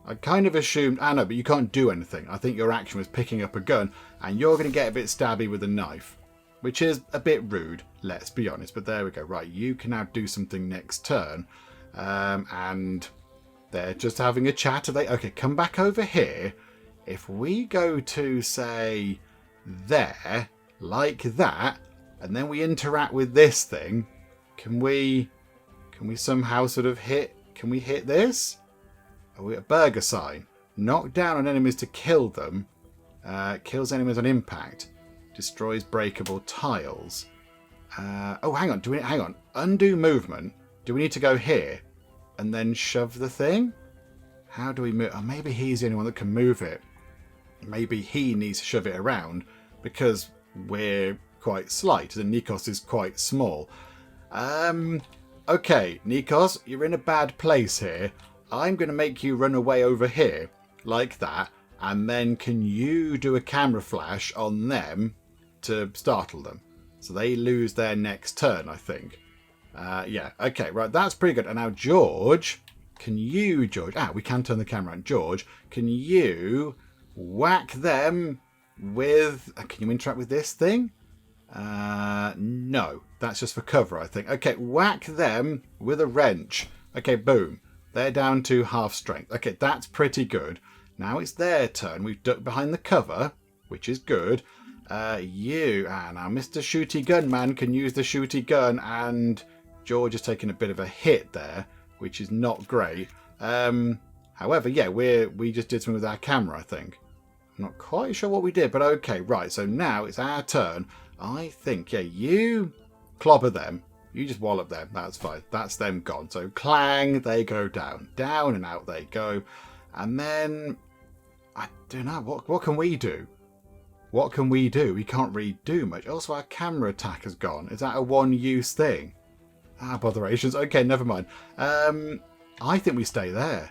I kind of assumed... no, but you can't do anything. I think your action was picking up a gun, and you're going to get a bit stabby with a knife, which is a bit rude, let's be honest. But there we go. Right, you can now do something next turn. And they're just having a chat. Okay, come back over here. If we go to, say, there, like that, and then we interact with this thing, can we somehow sort of hit... Can we hit this? Oh, a burger sign. Knock down on enemies to kill them. Kills enemies on impact. Destroys breakable tiles. Oh, hang on. Hang on. Undo movement. Do we need to go here and then shove the thing? How do we move? Oh, maybe he's the only one that can move it. Maybe he needs to shove it around because we're quite slight and Nikos is quite small. Okay, Nikos, you're in a bad place here. I'm going to make you run away over here like that. And then can you do a camera flash on them to startle them? So they lose their next turn, I think. Yeah, okay, right, that's pretty good. And now George, can you, George... we can turn the camera on. George, can you whack them with... can you interact with this thing? No, that's just for cover, I think. Okay, whack them with a wrench. Okay, boom. They're down to half strength. Okay, that's pretty good. Now it's their turn. We've ducked behind the cover, which is good. Now Mr. Shooty Gun Man can use the shooty gun, and George has taken a bit of a hit there, which is not great. However, yeah, we just did something with our camera, I think. I'm not quite sure what we did, but okay, right. So now it's our turn. I think, yeah, you clobber them. You just wallop them. That's fine. That's them gone. So clang, they go down. Down and out they go. And then, I don't know, what can we do? What can we do? We can't really do much. Also, our camera attack has gone. Is that a one-use thing? Botherations. Okay, never mind. I think we stay there.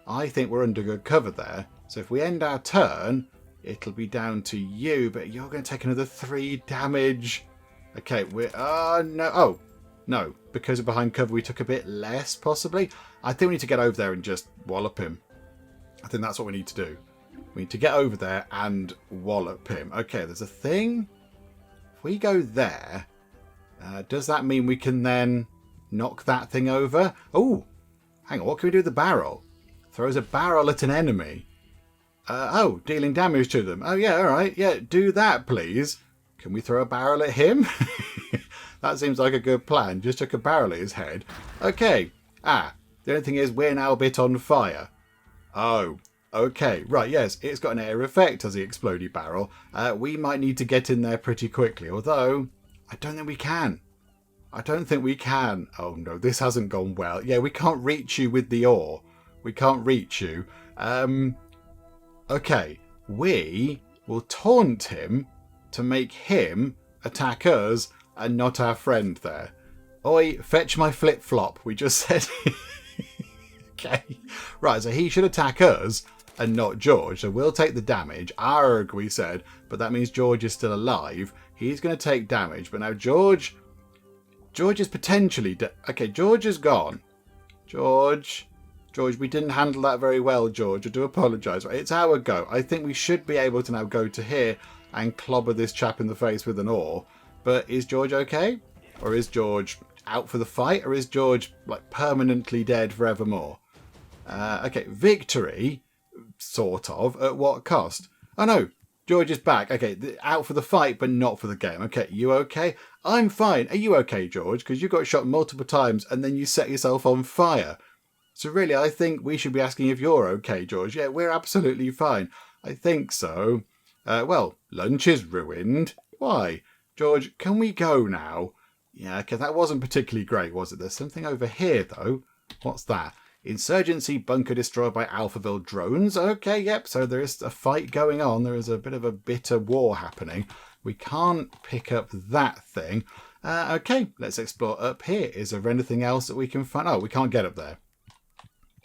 I think we're under good cover there. So if we end our turn, it'll be down to you, but you're going to take another 3 damage. Okay, no. Oh, no. Because of behind cover, we took a bit less, possibly. I think we need to get over there and just wallop him. I think that's what we need to do. We need to get over there and wallop him. Okay, there's a thing. If we go there, does that mean we can then knock that thing over? Oh, hang on. What can we do with the barrel? Throws a barrel at an enemy. Dealing damage to them. Oh, yeah, all right. Yeah, do that, please. Can we throw a barrel at him? That seems like a good plan. Just took a barrel at his head. Okay. The only thing is we're now a bit on fire. Oh, okay. Right, yes. It's got an air effect as the explodey barrel. We might need to get in there pretty quickly. Although, I don't think we can. Oh, no. This hasn't gone well. Yeah, we can't reach you with the ore. We can't reach you. Okay. We will taunt him to make him attack us and not our friend there. Oi, fetch my flip-flop. We just said... Okay. Right, so he should attack us and not George. So we'll take the damage. Arg, we said. But that means George is still alive. He's going to take damage. But now George is potentially... Okay, George is gone. George, we didn't handle that very well, George. I do apologise. It's our go. I think we should be able to now go to here and clobber this chap in the face with an oar. But is George okay? Or is George out for the fight? Or is George like permanently dead forevermore? Okay, victory, sort of. At what cost? Oh no, George is back. Okay, out for the fight, but not for the game. Okay, you okay? I'm fine. Are you okay, George? Because you got shot multiple times and then you set yourself on fire. So really, I think we should be asking if you're okay, George. Yeah, we're absolutely fine. I think so. Well, lunch is ruined. Why? George, can we go now? Yeah, okay, that wasn't particularly great, was it? There's something over here, though. What's that? Insurgency bunker destroyed by Alphaville drones. Okay, yep, so there is a fight going on. There is a bit of a bitter war happening. We can't pick up that thing. Okay, let's explore up here. Is there anything else that we can find? Oh, we can't get up there.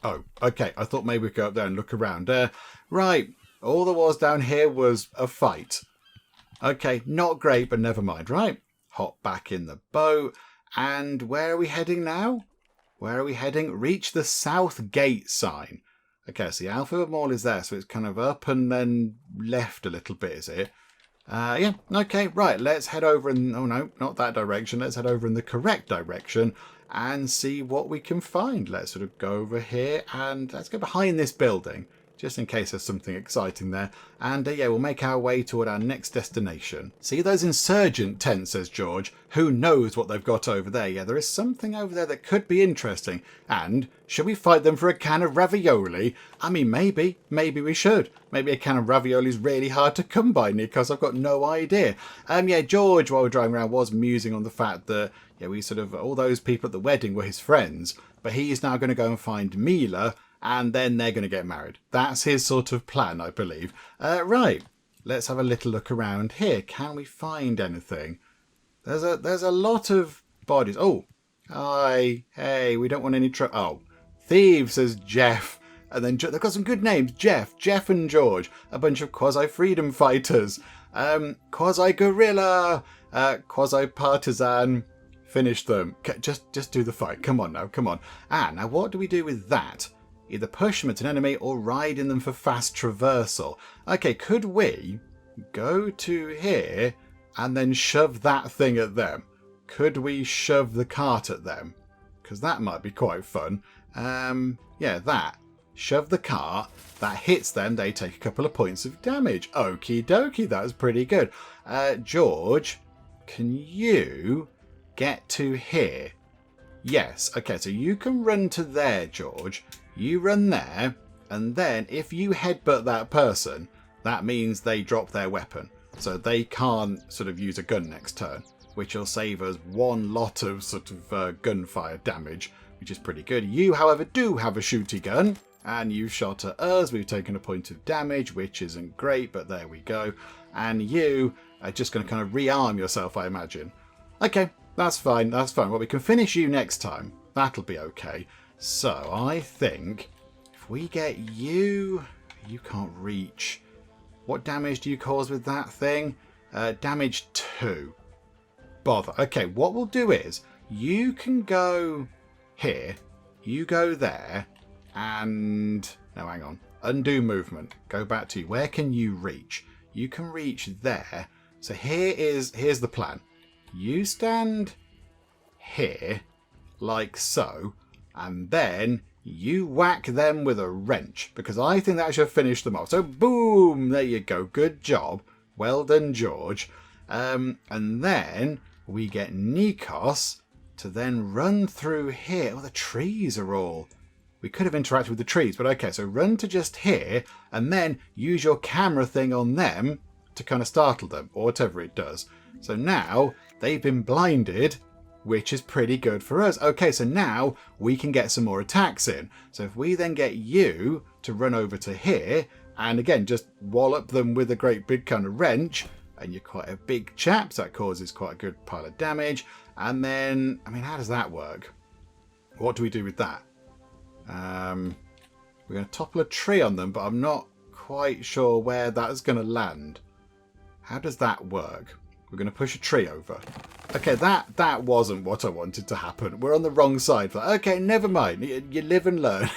Oh, okay, I thought maybe we'd go up there and look around. Right, all there was down here was a fight. Okay, not great, but never mind, right? Hop back in the boat. And where are we heading now? Where are we heading? Reach the South Gate sign. Okay, so the Alphaville Mall is there, so it's kind of up and then left a little bit, is it? Yeah, okay, right, let's head over in... Oh, no, not that direction. Let's head over in the correct direction and see what we can find. Let's sort of go over here and let's go behind this building, just in case there's something exciting there. And yeah, we'll make our way toward our next destination. See those insurgent tents, says George. Who knows what they've got over there? Yeah, there is something over there that could be interesting. And should we fight them for a can of ravioli? I mean, maybe we should. Maybe a can of ravioli is really hard to come by, Nikos. I've got no idea. Yeah, George, while we're driving around, was musing on the fact that, yeah, we sort of, all those people at the wedding were his friends. But he's now going to go and find Mila and then they're going to get married. That's his sort of plan, I believe. Right, let's have a little look around here. Can we find anything? There's a lot of bodies. Oh, hi, hey, we don't want any trouble. Oh, thieves, says Jeff. And then they've got some good names. Jeff and George. A bunch of quasi-freedom fighters. Quasi-guerrilla. Quasi-partisan. Finish them. Just do the fight. Come on now, come on. Now what do we do with that? Either push them at an enemy or ride in them for fast traversal. Okay, could we go to here and then shove that thing at them? Could we shove the cart at them? Because that might be quite fun. Yeah, that. Shove the cart. That hits them. They take a couple of points of damage. Okie dokie, that was pretty good. George, can you get to here? Yes. Okay, so you can run to there, George. You run there, and then if you headbutt that person, that means they drop their weapon. So they can't sort of use a gun next turn, which will save us one lot of sort of gunfire damage, which is pretty good. You, however, do have a shooty gun, and you shot at us. We've taken a point of damage, which isn't great, but there we go. And you are just going to kind of rearm yourself, I imagine. Okay, that's fine, that's fine. Well, we can finish you next time. That'll be okay. So, I think if we get you... You can't reach. What damage do you cause with that thing? Damage 2. Bother. Okay, what we'll do is, you can go here, you go there, and... No, hang on. Undo movement. Go back to you. Where can you reach? You can reach there. So here's the plan. You stand here, like so, and then you whack them with a wrench, because I think that should finish them off. So boom, there you go. Good job. Well done, George. And then we get Nikos to then run through here. Oh, the trees are all... We could have interacted with the trees, but okay, so run to just here, and then use your camera thing on them to kind of startle them, or whatever it does. So now they've been blinded, which is pretty good for us. Okay, so now we can get some more attacks in. So if we then get you to run over to here, and again, just wallop them with a great big kind of wrench, and you're quite a big chap, so that causes quite a good pile of damage. And then, I mean, how does that work? What do we do with that? We're going to topple a tree on them, but I'm not quite sure where that's going to land. How does that work? We're going to push a tree over. Okay, that wasn't what I wanted to happen. We're on the wrong side for that. Okay, never mind. You live and learn.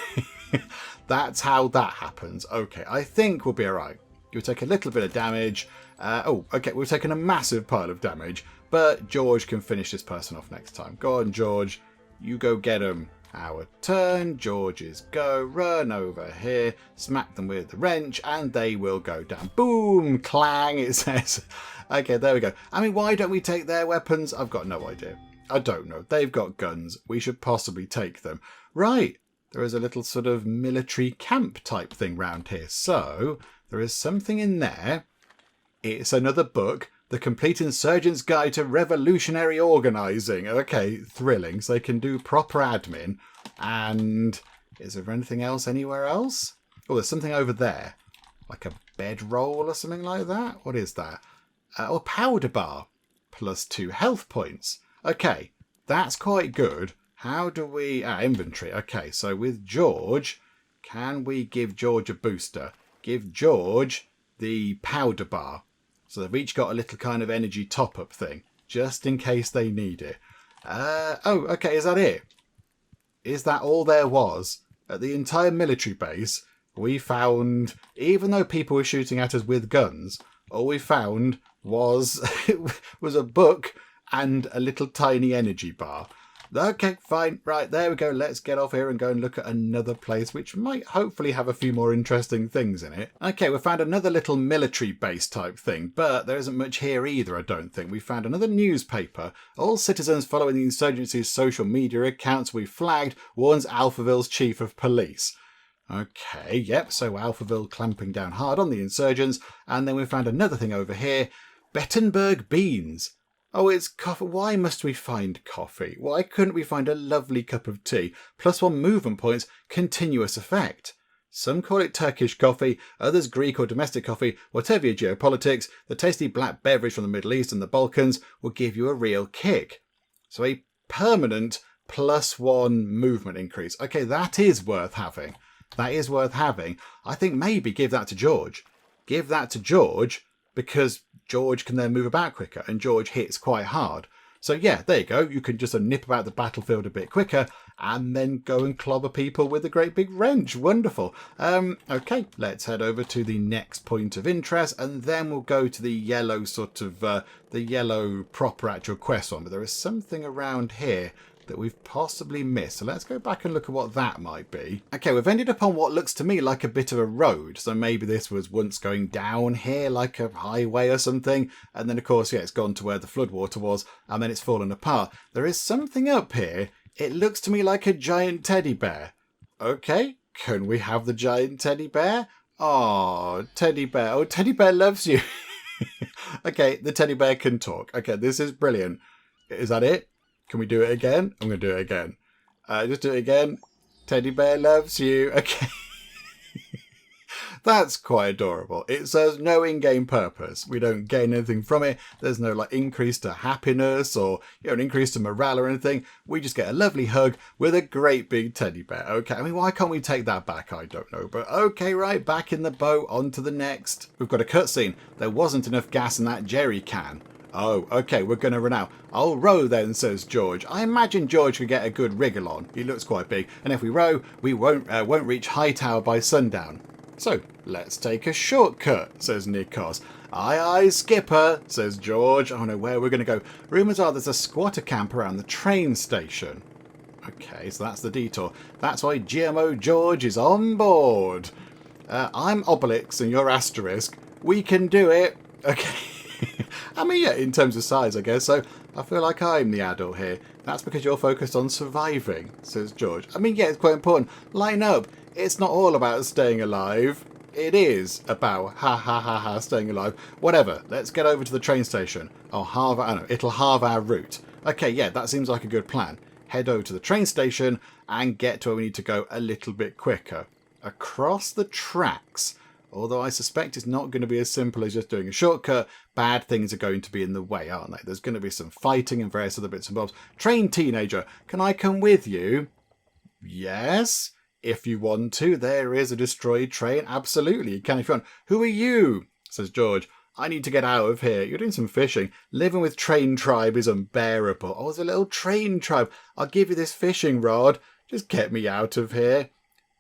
That's how that happens. Okay, I think we'll be alright. You'll take a little bit of damage. Oh, okay, we've taken a massive pile of damage, but George can finish this person off next time. Go on, George. You go get him. Our turn. George's go. Run over here. Smack them with the wrench, and they will go down. Boom! Clang, it says. Okay, there we go. I mean, why don't we take their weapons? I've got no idea. I don't know. They've got guns. We should possibly take them. Right. There is a little sort of military camp type thing round here. So, there is something in there. It's another book. The Complete Insurgent's Guide to Revolutionary Organising. Okay, thrilling. So they can do proper admin. And is there anything else anywhere else? Oh, there's something over there. Like a bedroll or something like that? What is that? Or powder bar. +2 health points. Okay, that's quite good. How do we... inventory. Okay, so with George, can we give George a booster? Give George the powder bar. So they've each got a little kind of energy top-up thing, just in case they need it. Oh, okay, is that it? Is that all there was? At the entire military base, we found, even though people were shooting at us with guns, all we found was, was a book and a little tiny energy bar. Okay, fine. Right, there we go. Let's get off here and go and look at another place, which might hopefully have a few more interesting things in it. Okay, we found another little military base type thing, but there isn't much here either, I don't think. We found another newspaper. All citizens following the insurgency's social media accounts we flagged warns Alphaville's chief of police. Okay, yep, so Alphaville clamping down hard on the insurgents. And then we found another thing over here. Bettenberg beans. Oh, it's coffee. Why must we find coffee? Why couldn't we find a lovely cup of tea? +1 movement points, continuous effect. Some call it Turkish coffee, others Greek or domestic coffee. Whatever your geopolitics, the tasty black beverage from the Middle East and the Balkans will give you a real kick. So a permanent +1 movement increase. Okay, that is worth having. That is worth having. I think maybe give that to George. Give that to George because George can then move about quicker and George hits quite hard. So yeah, there you go. You can just nip about the battlefield a bit quicker and then go and clobber people with a great big wrench. Wonderful. Okay, let's head over to the next point of interest and then we'll go to the yellow sort of, the yellow proper actual quest one. But there is something around here that we've possibly missed. So let's go back and look at what that might be. Okay, we've ended up on what looks to me like a bit of a road. So maybe this was once going down here like a highway or something. And then of course, yeah, it's gone to where the floodwater was and then it's fallen apart. There is something up here. It looks to me like a giant teddy bear. Okay, can we have the giant teddy bear? Oh, teddy bear. Oh, teddy bear loves you. Okay, the teddy bear can talk. Okay, this is brilliant. Is that it? Can we do it again? I'm going to do it again. Just do it again. Teddy bear loves you. Okay. That's quite adorable. It serves no in-game purpose. We don't gain anything from it. There's no like increase to happiness or an increase to morale or anything. We just get a lovely hug with a great big teddy bear. Okay, I mean, why can't we take that back? I don't know. But okay, right, back in the boat, on to the next. We've got a cutscene. There wasn't enough gas in that jerry can. Oh, okay, we're going to run out. I'll row then, says George. I imagine George could get a good wriggle on. He looks quite big. And if we row, we won't reach Hightower by sundown. So, let's take a shortcut, says Nikos. Aye, aye, skipper, says George. I don't know where we're going to go. Rumours are there's a squatter camp around the train station. Okay, so that's the detour. That's why GMO George is on board. I'm Obelix and you're Asterisk. We can do it. Okay. I mean, yeah, in terms of size, I guess. So I feel like I'm the adult here. That's because you're focused on surviving, says George. I mean, yeah, it's quite important. Line up. It's not all about staying alive. It is about staying alive. Whatever. Let's get over to the train station. It'll halve our route. Okay, yeah, that seems like a good plan. Head over to the train station and get to where we need to go a little bit quicker. Across the tracks. Although I suspect it's not going to be as simple as just doing a shortcut, bad things are going to be in the way, aren't they? There's going to be some fighting and various other bits and bobs. Train teenager, can I come with you? Yes, if you want to. There is a destroyed train. Absolutely, you can if you want. Who are you? Says George. I need to get out of here. You're doing some fishing. Living with train tribe is unbearable. Oh, there's a little train tribe. I'll give you this fishing rod. Just get me out of here.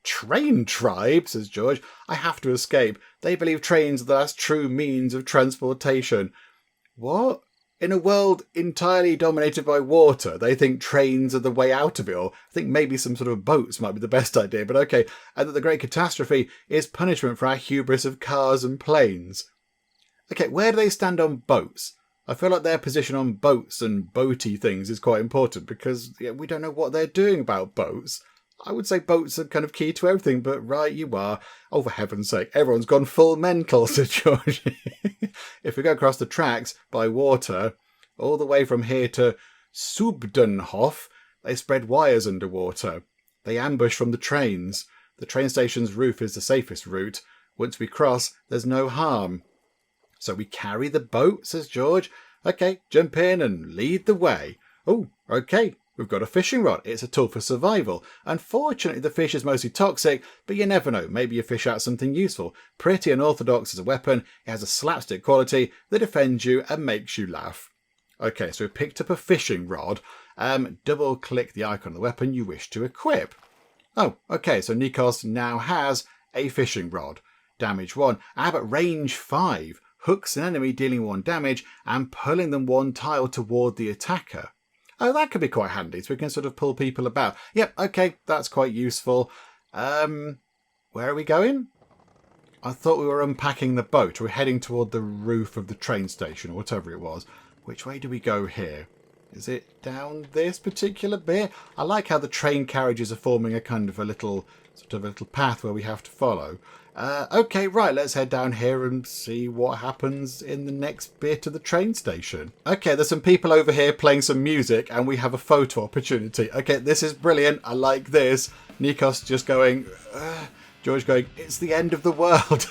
Train tribe, says George. I have to escape. They believe trains are the last true means of transportation. What? In a world entirely dominated by water, they think trains are the way out of it, or I think maybe some sort of boats might be the best idea, but okay. And that the great catastrophe is punishment for our hubris of cars and planes. Okay, where do they stand on boats? I feel like their position on boats and boaty things is quite important because we don't know what they're doing about boats. I would say boats are kind of key to everything, but right you are. Oh, for heaven's sake, everyone's gone full mental, said George. If we go across the tracks by water, all the way from here to Subdenhof, they spread wires underwater. They ambush from the trains. The train station's roof is the safest route. Once we cross, there's no harm. So we carry the boat, says George. Okay, jump in and lead the way. Oh, okay. We've got a fishing rod. It's a tool for survival. Unfortunately, the fish is mostly toxic, but you never know. Maybe you fish out something useful. Pretty unorthodox as a weapon, it has a slapstick quality that defends you and makes you laugh. Okay, so we picked up a fishing rod. Double-click the icon of the weapon you wish to equip. Oh, okay, so Nikos now has a fishing rod. Damage 1. But range 5. Hooks an enemy dealing 1 damage and pulling them 1 tile toward the attacker. Oh, that could be quite handy, so we can sort of pull people about. Yep, okay, that's quite useful. Where are we going? I thought we were unpacking the boat. We're heading toward the roof of the train station, or whatever it was. Which way do we go here? Is it down this particular bit? I like how the train carriages are forming a kind of a little path where we have to follow. Okay, right, let's head down here and see what happens in the next bit of the train station. Okay, there's some people over here playing some music and we have a photo opportunity. Okay, this is brilliant. I like this. Nikos just going... George going, it's the end of the world.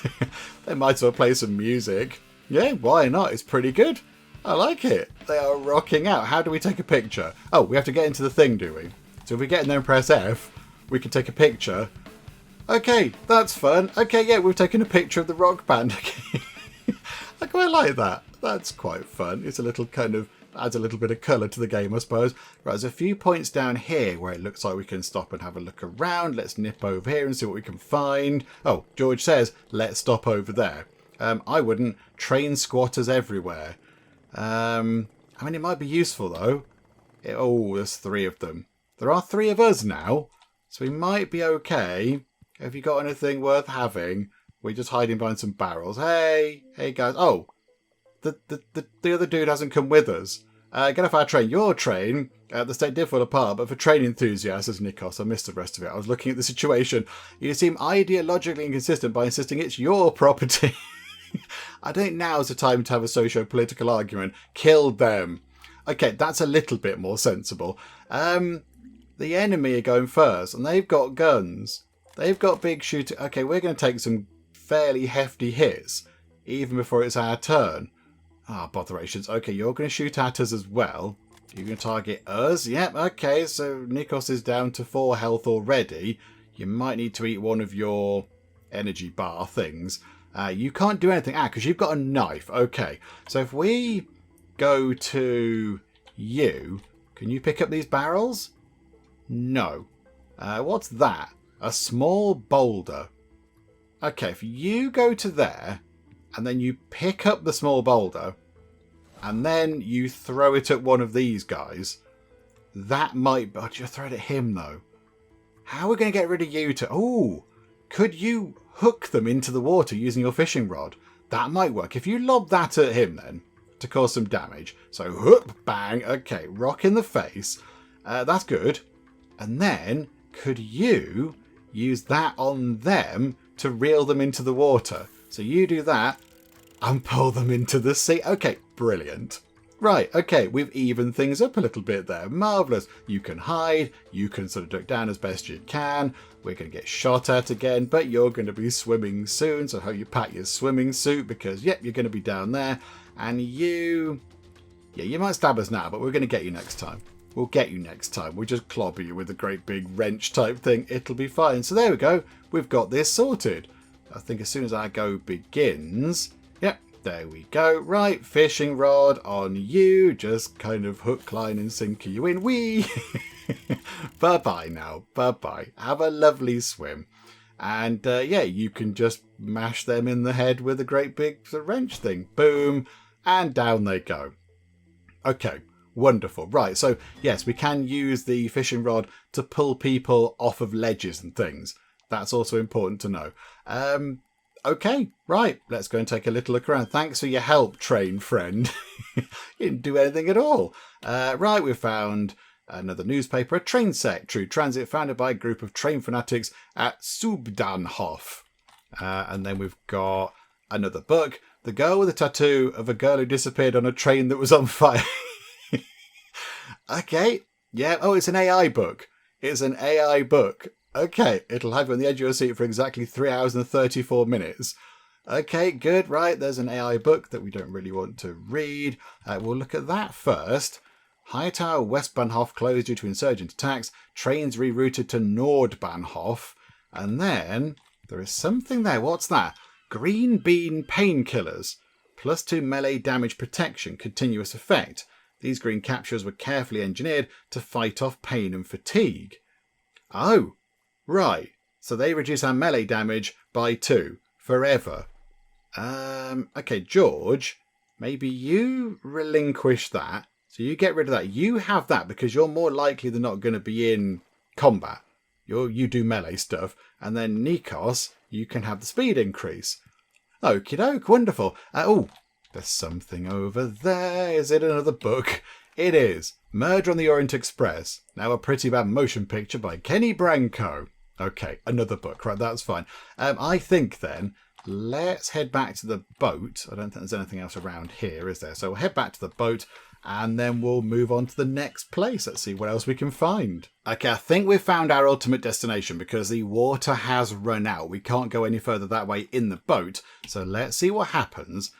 They might as well play some music. Yeah, why not? It's pretty good. I like it. They are rocking out. How do we take a picture? Oh, we have to get into the thing, do we? So if we get in there and press F, we can take a picture. Okay, that's fun. Okay, yeah, we've taken a picture of the rock band. I quite like that. That's quite fun. It's a little kind of, adds a little bit of colour to the game, I suppose. Right, there's a few points down here where it looks like we can stop and have a look around. Let's nip over here and see what we can find. Oh, George says, let's stop over there. I wouldn't. Train squatters everywhere. I mean, it might be useful, though. Oh, there's 3 of them. There are 3 of us now, so we might be okay. Have you got anything worth having? We're just hiding behind some barrels. Hey guys. Oh, the other dude hasn't come with us. Get off our train. Your train, the state did fall apart, but for train enthusiasts, as Nikos, I missed the rest of it. I was looking at the situation. You seem ideologically inconsistent by insisting it's your property. I think now's the time to have a socio-political argument. Kill them. Okay, that's a little bit more sensible. The enemy are going first, and they've got guns. They've got big shooting. Okay, we're going to take some fairly hefty hits, even before it's our turn. Ah, botherations. Okay, you're going to shoot at us as well. You're going to target us. Yep, okay, so Nikos is down to 4 health already. You might need to eat one of your energy bar things. You can't do anything. Because you've got a knife. Okay, so if we go to you, can you pick up these barrels? No. What's that? A small boulder. Okay, if you go to there, and then you pick up the small boulder, and then you throw it at one of these guys, that might... But you throw it at him, though. How are we going to get rid of you two? Oh, could you hook them into the water using your fishing rod? That might work. If you lob that at him, then, to cause some damage. So, whoop, bang. Okay, rock in the face. That's good. And then, could you use that on them to reel them into the water? So you do that and pull them into the sea. Okay, brilliant. Right, okay, we've evened things up a little bit there. Marvellous. You can hide. You can sort of duck down as best you can. We're going to get shot at again, but you're going to be swimming soon. So how you pack your swimming suit because, yep, you're going to be down there. And you... Yeah, you might stab us now, but we're going to get you next time. We'll get you next time. We'll just clobber you with a great big wrench type thing. It'll be fine. So there we go. We've got this sorted. I think as soon as our go begins... Yep, there we go. Right, fishing rod on you. Just kind of hook, line and sinker you in. Whee! Bye-bye now. Bye-bye. Have a lovely swim. And yeah, you can just mash them in the head with a great big wrench thing. Boom. And down they go. Okay. Wonderful. Right, so yes, we can use the fishing rod to pull people off of ledges and things. That's also important to know. Okay, right, let's go and take a little look around. Thanks for your help, train friend. You didn't do anything at all. Right, we found another newspaper, a train set, True Transit, founded by a group of train fanatics at Subdanhof. And then we've got another book, The Girl with a Tattoo of a Girl Who Disappeared on a Train That Was on Fire. Okay, yeah, oh, it's an AI book. It's an AI book. Okay, it'll have you on the edge of your seat for exactly 3 hours and 34 minutes. Okay, good, right, there's an AI book that we don't really want to read. We'll look at that first. Hightower Westbahnhof closed due to insurgent attacks. Trains rerouted to Nordbahnhof. And then there is something there. What's that? Green bean painkillers. +2 melee damage protection. Continuous effect. These green capsules were carefully engineered to fight off pain and fatigue. Oh, right. So they reduce our melee damage by 2 forever. Okay, George, maybe you relinquish that. So you get rid of that. You have that because you're more likely than not going to be in combat. You do melee stuff. And then Nikos, you can have the speed increase. Okie doke, wonderful. Oh, there's something over there. Is it another book? It is. Murder on the Orient Express. Now a pretty bad motion picture by Kenny Branco. Okay, another book. Right, that's fine. I think then let's head back to the boat. I don't think there's anything else around here, is there? So we'll head back to the boat and then we'll move on to the next place. Let's see what else we can find. Okay, I think we've found our ultimate destination because the water has run out. We can't go any further that way in the boat. So let's see what happens.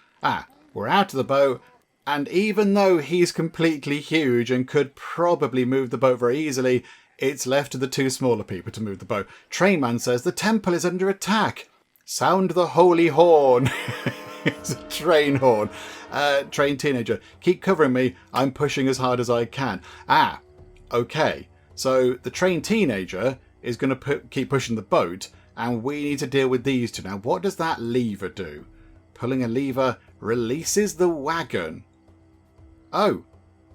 We're out of the boat. And even though he's completely huge and could probably move the boat very easily, it's left to the two smaller people to move the boat. Trainman says the temple is under attack. Sound the holy horn. It's a train horn. Train teenager, keep covering me. I'm pushing as hard as I can. Okay. So the train teenager is going to keep pushing the boat, and we need to deal with these two. Now, what does that lever do? Pulling a lever releases the wagon. Oh,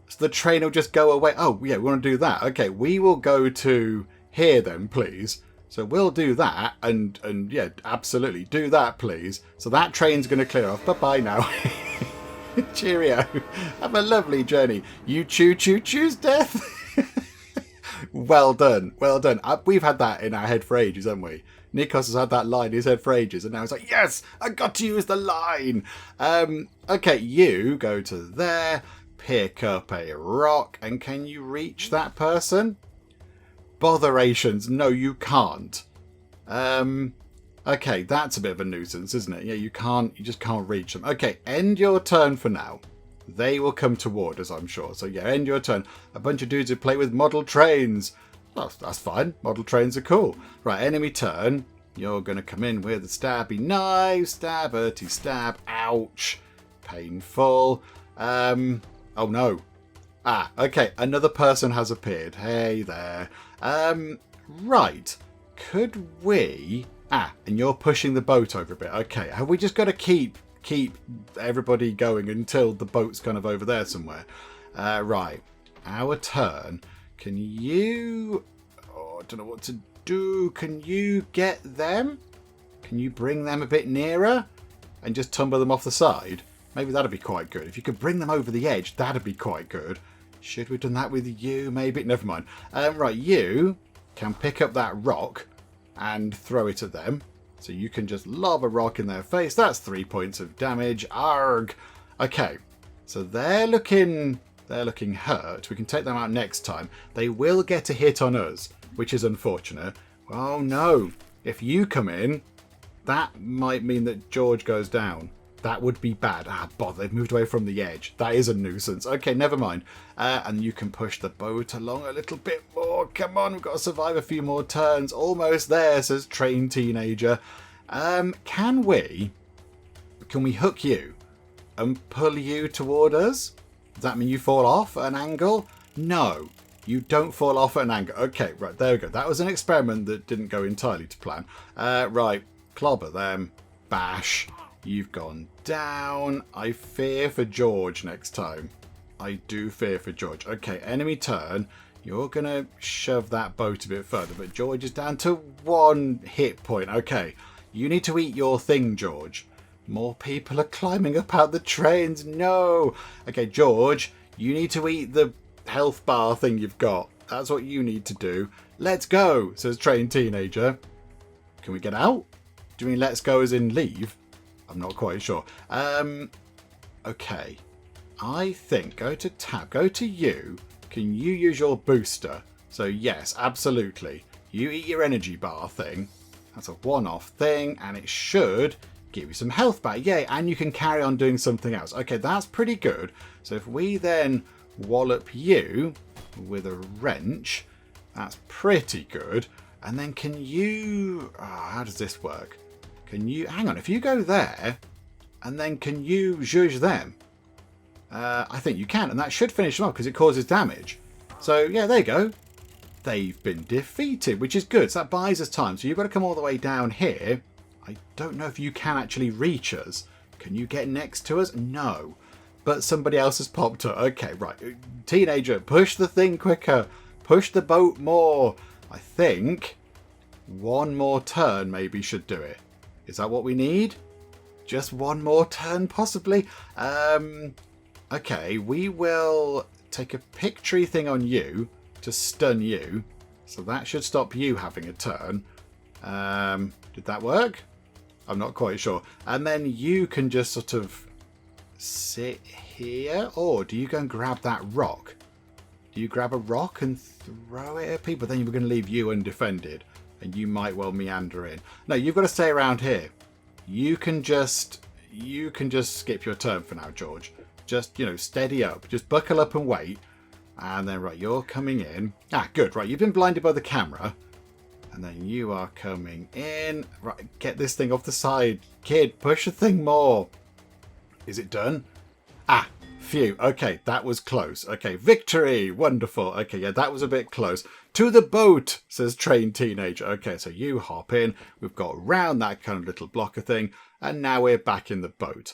so the train will just go away. Oh, yeah, we want to do that. Okay, we will go to here then, please. So we'll do that, and yeah, absolutely, do that, please. So that train's going to clear off. Bye-bye now. Cheerio. Have a lovely journey. You choose death. Well done. Well done. We've had that in our head for ages, haven't we? Nikos has had that line in his head for ages, and now it's like, yes, I got to use the line. Okay, you go to there, pick up a rock, and can you reach that person? Botherations. No, you can't. Okay, that's a bit of a nuisance, isn't it? Yeah, you just can't reach them. Okay, end your turn for now. They will come toward us, I'm sure. So yeah, end your turn. A bunch of dudes who play with model trains. Well, that's fine. Model trains are cool. Right, enemy turn. You're going to come in with a stabby knife. Stabberty stab. Ouch. Painful. Oh no. Okay. Another person has appeared. Hey there. Right. Could we... and you're pushing the boat over a bit. Okay. Have we just got to keep everybody going until the boat's kind of over there somewhere? Right. Our turn. Can you... Oh, I don't know what to do. Can you get them? Can you bring them a bit nearer? And just tumble them off the side? Maybe that'd be quite good. If you could bring them over the edge, that'd be quite good. Should we have done that with you? Maybe. Never mind. Right, you can pick up that rock and throw it at them. So you can just lob a rock in their face. That's 3 points of damage. Arg. Okay. So they're looking hurt. We can take them out next time. They will get a hit on us, which is unfortunate. Oh no. If you come in, that might mean that George goes down. That would be bad. Bother. They've moved away from the edge. That is a nuisance. Okay, never mind. And you can push the boat along a little bit more. Come on, we've got to survive a few more turns. Almost there, says Train Teenager. Can we hook you and pull you toward us? Does that mean you fall off at an angle? No, you don't fall off at an angle. Okay, right, there we go. That was an experiment that didn't go entirely to plan. Right, clobber them. Bash. You've gone down. I fear for George next time. I do fear for George. Okay, enemy turn. You're going to shove that boat a bit further, but George is down to 1 hit point. Okay, you need to eat your thing, George. More people are climbing up out the trains. No. Okay, George, you need to eat the health bar thing you've got. That's what you need to do. Let's go, says Train Teenager. Can we get out? Do you mean let's go as in leave? I'm not quite sure. Okay. I think go to tab. Go to you. Can you use your booster? So yes, absolutely. You eat your energy bar thing. That's a one-off thing, and it should give you some health back. Yay, and you can carry on doing something else. Okay, that's pretty good. So if we then wallop you with a wrench, that's pretty good. And then can you... how does this work? Can you... Hang on, if you go there, and then can you zhuzh them? I think you can, and that should finish them off because it causes damage. So, yeah, there you go. They've been defeated, which is good. So that buys us time. So you've got to come all the way down here. I don't know if you can actually reach us. Can you get next to us? No. But somebody else has popped up. Okay, right. Teenager, push the thing quicker. Push the boat more. I think 1 more turn maybe should do it. Is that what we need? Just 1 more turn, possibly? Okay, we will take a pictory thing on you to stun you. So that should stop you having a turn. Did that work? I'm not quite sure. And then you can just sort of sit here. Or do you go and grab that rock? Do you grab a rock and throw it at people? Then we're going to leave you undefended. And you might well meander in. No, you've got to stay around here. You can just skip your turn for now, George. Just, steady up. Just buckle up and wait. And then, right, you're coming in. Ah, good. Right, you've been blinded by the camera. And then you are coming in. Right, get this thing off the side. Kid, push the thing more. Is it done? Ah, phew. Okay, that was close. Okay, victory. Wonderful. Okay, yeah, that was a bit close. To the boat, says trained teenager. Okay, so you hop in. We've got round that kind of little blocker thing. And now we're back in the boat.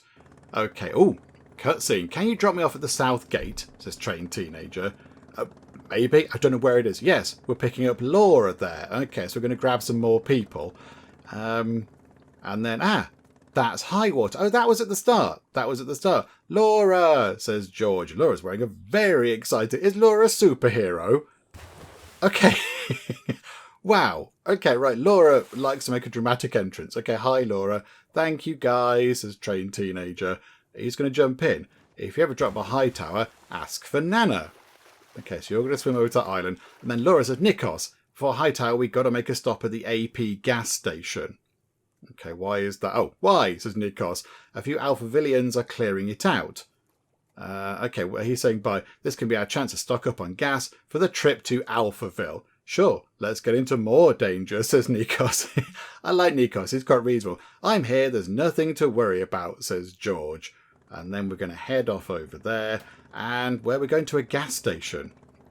Okay, oh, cutscene. Can you drop me off at the south gate, says trained teenager. Maybe. I don't know where it is. Yes, we're picking up Laura there. Okay, so we're going to grab some more people. And then, that's Highwater. Oh, that was at the start. Laura, says George. Laura's wearing a very excited... Is Laura a superhero? Okay. Wow. Okay, right. Laura likes to make a dramatic entrance. Okay, hi, Laura. Thank you, guys, says trained teenager. He's going to jump in. If you ever drop a high tower, ask for Nana. Okay, so you're going to swim over to that island. And then Laura says, Nikos, for Hightower, we've got to make a stop at the AP gas station. Okay, why is that? Oh, why, says Nikos. A few Alphavillians are clearing it out. Okay, well, he's saying, bye. This can be our chance to stock up on gas for the trip to Alphaville. Sure, let's get into more danger, says Nikos. I like Nikos, he's quite reasonable. I'm here, there's nothing to worry about, says George. And then we're going to head off over there. And where we're going to a gas station.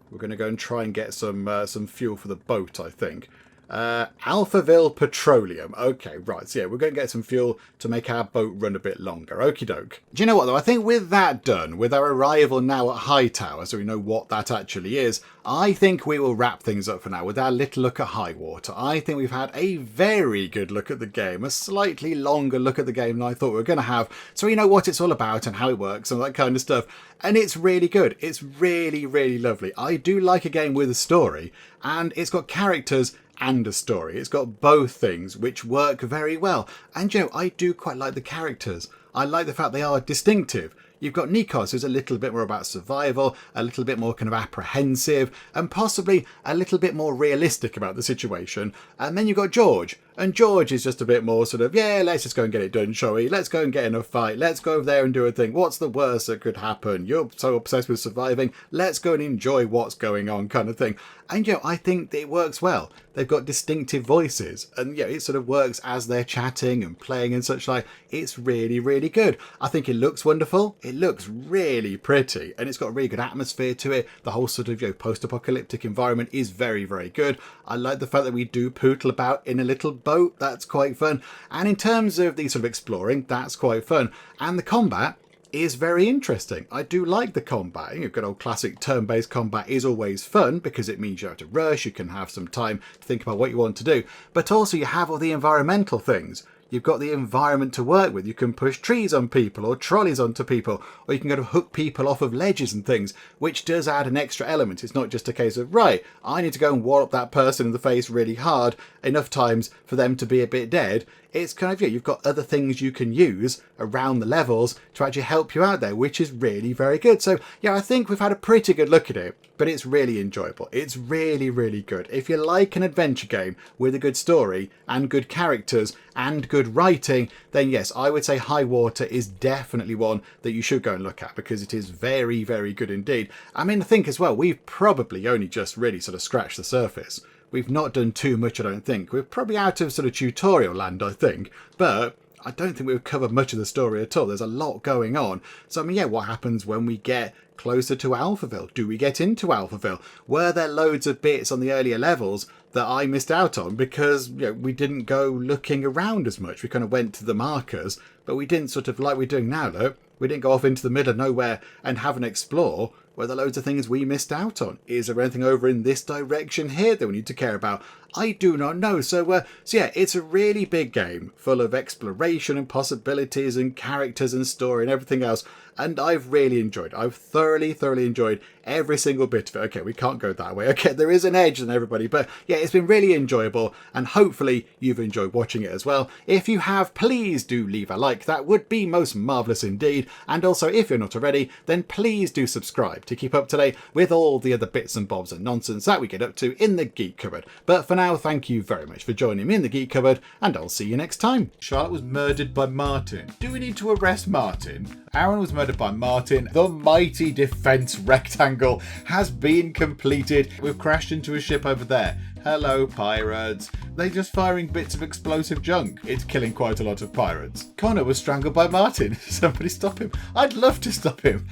We're going to go and try and get some fuel for the boat, I think. Alphaville Petroleum. Okay, right. So yeah, we're going to get some fuel to make our boat run a bit longer. Okie doke. Do you know what, though? I think with that done, with our arrival now at Hightower, so we know what that actually is, I think we will wrap things up for now with our little look at Highwater. I think we've had a very good look at the game, a slightly longer look at the game than I thought we were going to have, so we know what it's all about and how it works and that kind of stuff. And it's really good. It's really, really lovely. I do like a game with a story, and it's got characters and a story. It's got both things which work very well. And I do quite like the characters. I like the fact they are distinctive. You've got Nikos, who's a little bit more about survival, a little bit more kind of apprehensive, and possibly a little bit more realistic about the situation. And then you've got George. And George is just a bit more sort of, yeah, let's just go and get it done, shall we? Let's go and get in a fight. Let's go over there and do a thing. What's the worst that could happen? You're so obsessed with surviving. Let's go and enjoy what's going on, kind of thing. And I think it works well. They've got distinctive voices, and it sort of works as they're chatting and playing and such like. It's really, really good. I think it looks wonderful. It looks really pretty, and it's got a really good atmosphere to it. The whole sort of post-apocalyptic environment is very, very good. I like the fact that we do pootle about in a little boat. That's quite fun. And in terms of the sort of exploring, that's quite fun. And the combat is very interesting. I do like the combat. Good old classic turn-based combat is always fun because it means you have to rush, you can have some time to think about what you want to do, but also you have all the environmental things. You've got the environment to work with. You can push trees on people or trolleys onto people, or you can go to hook people off of ledges and things, which does add an extra element. It's not just a case of, right, I need to go and wallop that person in the face really hard enough times for them to be a bit dead. It's kind of, you've got other things you can use around the levels to actually help you out there, which is really very good. So, I think we've had a pretty good look at it, but it's really enjoyable. It's really, really good. If you like an adventure game with a good story and good characters and good writing, then yes, I would say Highwater is definitely one that you should go and look at because it is very, very good indeed. I mean, I think as well, we've probably only just really sort of scratched the surface. We've not done too much, I don't think. We're probably out of sort of tutorial land, I think. But I don't think we've covered much of the story at all. There's a lot going on. So, I mean, what happens when we get closer to Alphaville? Do we get into Alphaville? Were there loads of bits on the earlier levels that I missed out on because we didn't go looking around as much? We kind of went to the markers, but we didn't sort of, like we're doing now, look. We didn't go off into the middle of nowhere and have an explore. Were there loads of things we missed out on? Is there anything over in this direction here that we need to care about? I do not know. So yeah, it's a really big game full of exploration and possibilities and characters and story and everything else. And I've really enjoyed it. I've thoroughly enjoyed every single bit of it. Okay, we can't go that way. Okay, there is an edge on everybody. But yeah, it's been really enjoyable. And hopefully you've enjoyed watching it as well. If you have, please do leave a like. That would be most marvellous indeed. And also, if you're not already, then please do subscribe to keep up to date with all the other bits and bobs and nonsense that we get up to in the Geek Cupboard. But for now, thank you very much for joining me in the Geek Cupboard, and I'll see you next time. Charlotte was murdered by Martin. Do we need to arrest Martin? Aaron was murdered by Martin. The mighty defence rectangle has been completed. We've crashed into a ship over there. Hello, pirates. They're just firing bits of explosive junk. It's killing quite a lot of pirates. Connor was strangled by Martin. Somebody stop him. I'd love to stop him.